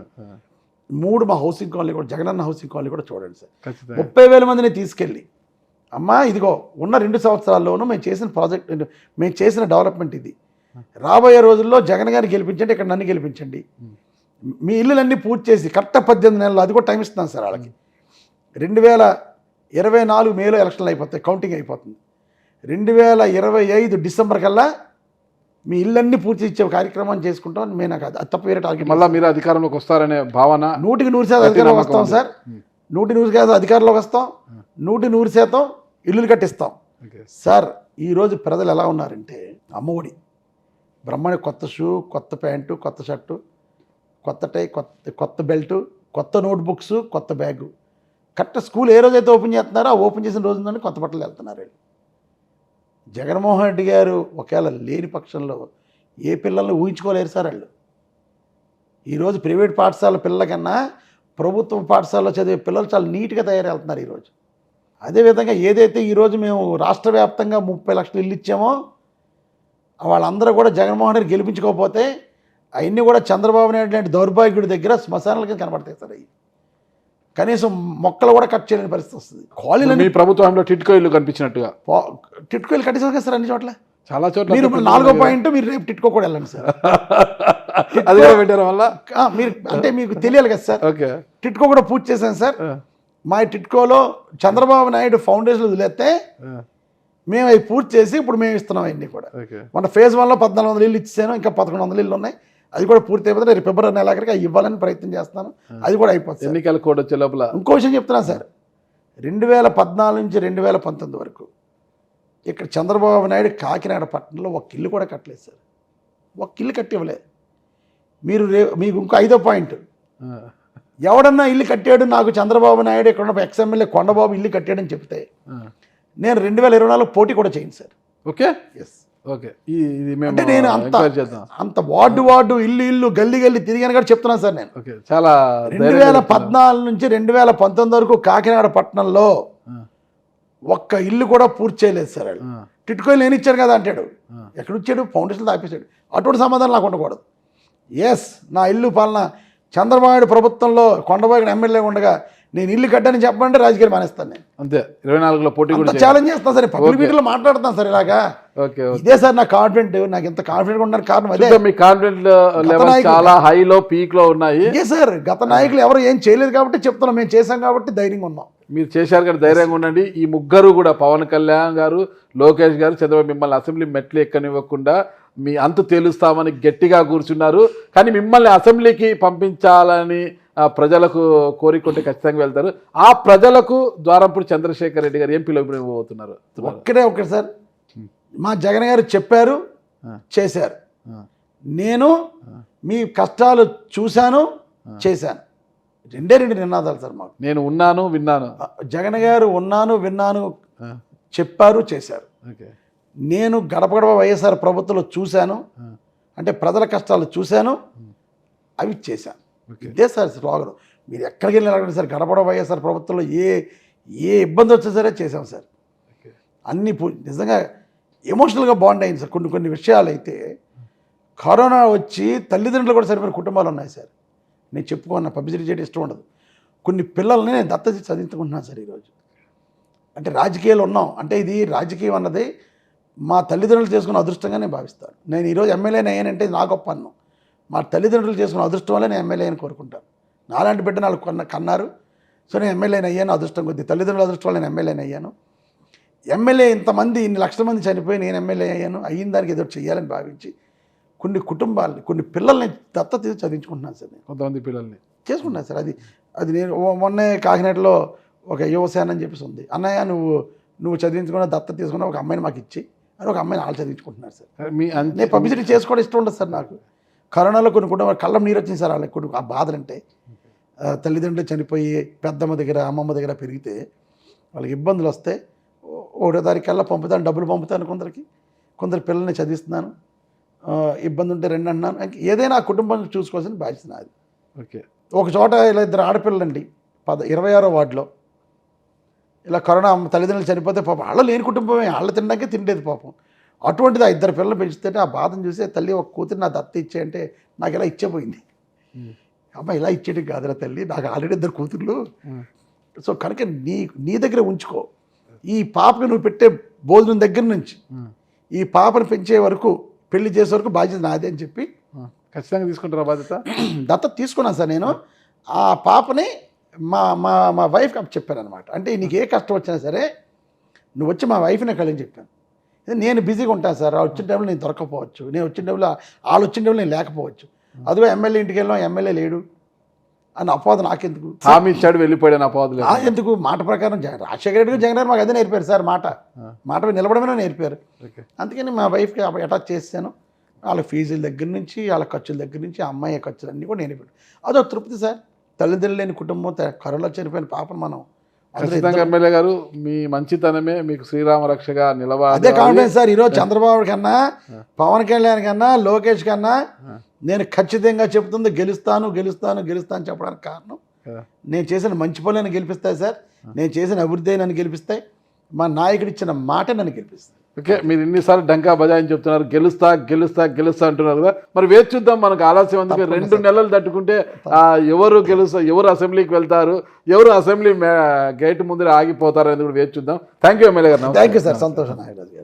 3 మా హౌసింగ్ కాలనీ కూడా, జగనన్న హౌసింగ్ కాలనీ కూడా చూడండి సార్. 30,000 మందిని తీసుకెళ్ళి అమ్మా ఇదిగో ఉన్న 2 సంవత్సరాల్లోనూ మేము చేసిన ప్రాజెక్ట్, మేము చేసిన డెవలప్మెంట్ ఇది, రాబోయే రోజుల్లో జగన్ గారిని గెలిపించండి, ఇక్కడ నన్ను గెలిపించండి, మీ ఇల్లులన్నీ పూర్తి చేసి కరెక్ట్ 18 నెలలు, అది కూడా టైం ఇస్తున్నాను సార్ వాళ్ళకి. 2024 మేలో ఎలక్షన్లు అయిపోతాయి, కౌంటింగ్ అయిపోతుంది. 2025 డిసెంబర్ కల్లా మీ ఇల్లన్నీ పూర్తి ఇచ్చే కార్యక్రమం చేసుకుంటాం. మేము నాకు అది తప్ప వేరే టార్గెట్. మళ్ళీ మీరు అధికారంలోకి వస్తారనే భావన 100% అధికారంలోకి వస్తాం సార్. 100% అధికారంలోకి వస్తాం, 100% ఇల్లులు కట్టిస్తాం సార్. ఈరోజు ప్రజలు ఎలా ఉన్నారంటే, అమ్మఒడి బ్రహ్మణి కొత్త షూ, కొత్త ప్యాంటు, కొత్త షర్టు, కొత్త టై, కొత్త బెల్టు, కొత్త నోట్బుక్స్, కొత్త బ్యాగు. కరెక్ట్ స్కూల్ ఏ రోజైతే ఓపెన్ చేస్తున్నారో ఆ ఓపెన్ చేసిన రోజు నుండి కొత్త బట్టలు వెళ్తున్నారు. జగన్మోహన్ రెడ్డి గారు ఒకవేళ లేని పక్షంలో ఏ పిల్లల్ని ఊహించుకోలేరు సార్ వాళ్ళు. ఈరోజు ప్రైవేట్ పాఠశాల పిల్లల కన్నా ప్రభుత్వ పాఠశాలలో చదివే పిల్లలు చాలా నీట్గా తయారవుతున్నారు ఈరోజు. అదేవిధంగా ఏదైతే ఈరోజు మేము రాష్ట్ర వ్యాప్తంగా 30 లక్షలు ఇల్లు ఇచ్చామో వాళ్ళందరూ కూడా జగన్మోహన్ రెడ్డి గెలిపించుకోకపోతే అవన్నీ కూడా చంద్రబాబు నాయుడు లాంటి దౌర్భాగ్యుడి దగ్గర శ్మశానాలకి కనబడతాయి సార్. అవి కనీసం మొక్కలు కూడా కట్ చేయలేని పరిస్థితి వస్తుంది. కాలనీ ప్రభుత్వంలో టిట్కో ఇల్లు కనిపించినట్టుగా టిట్కో ఇల్లు కట్టేసారు కదా సార్ అన్ని చోట్ల. చాలా చోట్ల మీరు 4వ పాయింట్, మీరు రేపు టిట్కో కూడా వెళ్ళండి సార్. అది పెట్టడం వల్ల మీరు అంటే మీకు తెలియాలి కదా సార్. ఓకే, టిట్కో కూడా పూర్తి చేశాను సార్. మా టిట్కోలో చంద్రబాబు నాయుడు ఫౌండేషన్ వదిలేస్తే మేము అవి పూర్తి చేసి ఇప్పుడు మేము ఇస్తున్నాం అవన్నీ కూడా. మన ఫేజ్ 1లో 1400 ఇల్లు ఇచ్చాను, ఇంకా 1100 ఇల్లు ఉన్నాయి. అది కూడా పూర్తి అయిపోతుంది. రేపు ఫిబ్రవరి నెలాఖరికి అవి ఇవ్వాలని ప్రయత్నం చేస్తాను. అది కూడా అయిపోతుంది. ఎన్నికల కోడ్ వచ్చే లోపల ఇంకో విషయం చెప్తున్నాను సార్. 2014 నుంచి 2019 వరకు ఇక్కడ చంద్రబాబు నాయుడు కాకినాడ పట్టణంలో ఒక ఇల్లు కూడా కట్టలేదు సార్. ఒక ఇల్లు కట్టి ఇవ్వలేదు. మీరు మీకు ఇంకో 5వ పాయింట్, ఎవడన్నా ఇల్లు కట్టాడు నాకు చంద్రబాబు నాయుడు ఇక్కడ ఉన్న ఎక్స్ఎమ్మెల్యే కొండబాబు ఇల్లు కట్టాడని చెప్తే నేను 2024 పోటీ కూడా చేయను సార్. Okay, yes, okay. అంటే నేను అంత వార్డు ఇల్లు గల్లీ తిరిగాను కూడా చెప్తున్నాను సార్. నేను చాలా 2014 నుంచి 2019 వరకు కాకినాడ పట్టణంలో ఒక్క ఇల్లు కూడా పూర్తి చేయలేదు సార్. వాళ్ళు టిట్కో ఇల్లు నేను ఇచ్చాను కదా అంటాడు. ఎక్కడిచ్చాడు? ఫౌండేషన్ ఆపేశాడు. అటువంటి సమాధానం నాకు ఉండకూడదు. ఎస్, నా ఇల్లు పాలన చంద్రబాబు ప్రభుత్వంలో కొండబాబు ఎమ్మెల్యే ఉండగా నేను ఇల్లు కట్టానని చెప్పమంటే రాజకీయాలు మానేస్తాను నేను. అంతే, 24లో పోటీ కూడా ఛాలెంజ్ చేస్తాను సార్. పబ్లిక్ మీటింగ్లో మాట్లాడతాను సార్ ఇలాగా. ఇదే సార్ నా కాన్ఫిడెంట్. నాకు ఎంత కాన్ఫిడెంట్ ఉండడానికి కారణం అదే. మీ కాన్ఫిడెంట్ లెవెల్ చాలా హైలో, పీక్ లో ఉన్నాయి. ఇదే సార్, గత నాయకులు ఎవరు ఏం చేయలేదు కాబట్టి చెప్తున్నాం. మేము చేసాం కాబట్టి ధైర్యంగా ఉన్నాం. మీరు చేశారు కదా, ధైర్యంగా ఉండండి. ఈ ముగ్గురు కూడా, పవన్ కళ్యాణ్ గారు, లోకేష్ గారు, చంద్రబాబు మిమ్మల్ని అసెంబ్లీ మెట్లు ఎక్కనివ్వకుండా మీ అంతు తేలుస్తామని గట్టిగా కూర్చున్నారు. కానీ మిమ్మల్ని అసెంబ్లీకి పంపించాలని ప్రజలకు కోరికుంటే ఖచ్చితంగా వెళ్తారు. ఆ ప్రజలకు ద్వారంపూడి చంద్రశేఖర్ రెడ్డి గారు ఏం పిలుపునివ్వబోతున్నారు? ఒకటే సార్, మా జగన్ గారు చెప్పారు, చేశారు. నేను మీ కష్టాలు చూశాను, చేశాను. 2 నినాదాలు సార్ మాకు. నేను ఉన్నాను, విన్నాను. జగన్ గారు ఉన్నాను, విన్నాను, చెప్పారు, చేశారు. నేను గడప గడప వైఎస్ఆర్ ప్రభుత్వంలో చూశాను, అంటే ప్రజల కష్టాలు చూశాను, అవి చేశాను. ఇదే సార్ స్లోగన్. మీరు ఎక్కడికి వెళ్ళి అడగండి సార్, గడప గడప వైఎస్ఆర్ ప్రభుత్వంలో ఏ ఇబ్బంది వచ్చా సరే చేశాం సార్. అన్ని నిజంగా ఎమోషనల్గా బాండ్ అయింది సార్. కొన్ని విషయాలు అయితే కరోనా వచ్చి తల్లిదండ్రులు కూడా సరిపోయిన కుటుంబాలు ఉన్నాయి సార్. నేను చెప్పుకున్నా, పబ్లిసిటీ చేయడం ఇష్టం ఉండదు. కొన్ని పిల్లల్ని నేను దత్తత చదివించుకుంటున్నాను సార్ ఈరోజు. అంటే రాజకీయాలు ఉన్నాం అంటే ఇది రాజకీయం అన్నది మా తల్లిదండ్రులు చేసుకున్న అదృష్టంగా నేను భావిస్తాను. నేను ఈరోజు ఎమ్మెల్యేని అయ్యానంటే నా గొప్ప అన్నం. మా తల్లిదండ్రులు చేసుకున్న అదృష్టం వల్ల నేను ఎమ్మెల్యే అని కోరుకుంటాను. నాలాంటి బిడ్డ నాకు కన్నారు. సో నేను ఎమ్మెల్యేని అయ్యాను. అదృష్టం కొద్ది తల్లిదండ్రుల అదృష్టం వల్ల నేను ఎమ్మెల్యేని అయ్యాను. ఎమ్మెల్యే ఇంతమంది, ఇన్ని లక్షల మంది చనిపోయి నేను ఎమ్మెల్యే అయ్యాను. అయిన దానికి ఏదో చేయాలని భావించి కొన్ని కుటుంబాలని, కొన్ని పిల్లల్ని దత్తత చదివించుకుంటున్నాను సార్. నేను కొంతమంది పిల్లల్ని చేసుకుంటున్నాను సార్. అది నేను మొన్నే కాకినాడలో ఒక యువసేన అని చెప్పేసి ఉంది. అన్నయ్య నువ్వు చదివించుకున్న దత్తత తీసుకున్న ఒక అమ్మాయిని మాకు ఇచ్చి అని ఒక అమ్మాయిని వాళ్ళు చదివించుకుంటున్నారు సార్. నేను పబ్లిసిటీ చేసుకోవడం ఇష్టం ఉండదు సార్ నాకు. కరోనాలో కొన్ని కుటుంబాలు కళ్ళం నీరు వచ్చింది సార్ వాళ్ళకి, కొన్ని ఆ బాధలు అంటే తల్లిదండ్రులు చనిపోయి పెద్దమ్మ దగ్గర అమ్మమ్మ దగ్గర పెరిగితే వాళ్ళకి ఇబ్బందులు వస్తే 1వ తారీఖు పంపుతాను, డబ్బులు పంపుతాను కొందరు పిల్లల్ని చదివిస్తున్నాను, ఇబ్బంది ఉంటే రండి అంటున్నాను. ఏదైనా ఆ కుటుంబం చూసుకోవాల్సిన బాధ్యత నాది. ఓకే. ఒక చోట ఇలా 2 ఆడపిల్లలండి 26వ వార్డులో ఇలా కరోనా తల్లిదండ్రులు చనిపోతే పాపం వాళ్ళు లేని కుటుంబమే, వాళ్ళు తినడానికే తిండేది పాపం. అటువంటిది ఆ 2 పిల్లలు పెంచుతుంటే ఆ బాధను చూసి తల్లి ఒక కూతురు నా దత్త ఇచ్చే అంటే నాకు ఇలా ఇచ్చేపోయింది. అమ్మ ఇలా ఇచ్చేటి కాదురా తల్లి, నాకు ఆల్రెడీ 2 కూతుర్లు. సో కనుక నీ దగ్గర ఉంచుకో. ఈ పాపకి నువ్వు పెట్టే భోజనం దగ్గర నుంచి ఈ పాపను పెంచే వరకు పెళ్లి చేసే వరకు బాధ్యత నాదే అని చెప్పి ఖచ్చితంగా తీసుకుంటారా బాధ్యత? దత్తత తీసుకున్నాను సార్ నేను. ఆ పాపని మా వైఫ్కి అప్పు చెప్పాను అనమాట. అంటే నీకు ఏ కష్టం వచ్చినా సరే నువ్వు వచ్చి మా వైఫ్ని కలిని చెప్పాను. నేను బిజీగా ఉంటాను సార్, వాళ్ళు వచ్చిన టైంలో నేను దొరకపోవచ్చు, నేను వచ్చిన టైంలో వాళ్ళు వచ్చిన టైంలో నేను లేకపోవచ్చు. అదిగో ఎమ్మెల్యే ఇంటికి వెళ్ళాం, ఎమ్మెల్యే లేడు అని అపవాదం నాకెందుకు? హామీ ఇచ్చాడు వెళ్ళిపోయాడు అపవాదులు ఎందుకు? మాట ప్రకారం రాజశేఖర రెడ్డి జగన్ గారు మాకు అదే నేర్పారు సార్, మాట నిలబడమే నేర్పారు. అందుకని మా వైఫ్కి అటాచ్ చేశాను. వాళ్ళ ఫీజుల దగ్గర నుంచి వాళ్ళ ఖర్చుల దగ్గర నుంచి అమ్మాయి ఖర్చులు అన్నీ కూడా నేనే పెట్టాను. అదో తృప్తి సార్. తల్లిదండ్రులు లేని కుటుంబం, కరోనా చనిపోయిన పాపను మనం ఖచ్చితంగా ఎమ్మెల్యే గారు మీ మంచితనమే మీకు శ్రీరామ రక్షగా నిలవాలి. అదే కాన్ఫిడెన్స్ సార్. ఈరోజు చంద్రబాబు కన్నా, పవన్ కళ్యాణ్ కన్నా, లోకేష్ కన్నా నేను ఖచ్చితంగా చెప్తుంది గెలుస్తాను చెప్పడానికి కారణం నేను చేసిన మంచి పనులను గెలిపిస్తాయి సార్, నేను చేసిన అభివృద్ధి నన్ను గెలిపిస్తాయి, మా నాయకుడు ఇచ్చిన మాట నన్ను గెలిపిస్తాయి. ఓకే, మీరు ఇన్నిసార్లు డంకా బజాయని చెప్తున్నారు, గెలుస్తా అంటున్నారు కదా, మరి వేచి చూద్దాం. మనకు ఆలస్యం ఉంది. 2 నెలలు తట్టుకుంటే ఎవరు అసెంబ్లీకి వెళ్తారు, ఎవరు అసెంబ్లీ గేట్ ముందర ఆగిపోతారు అనేది కూడా వేచి చూద్దాం. థ్యాంక్ యూ ఎమ్మెల్యే గారు. Thank you sir. సంతోషం నాగరాజు గారు.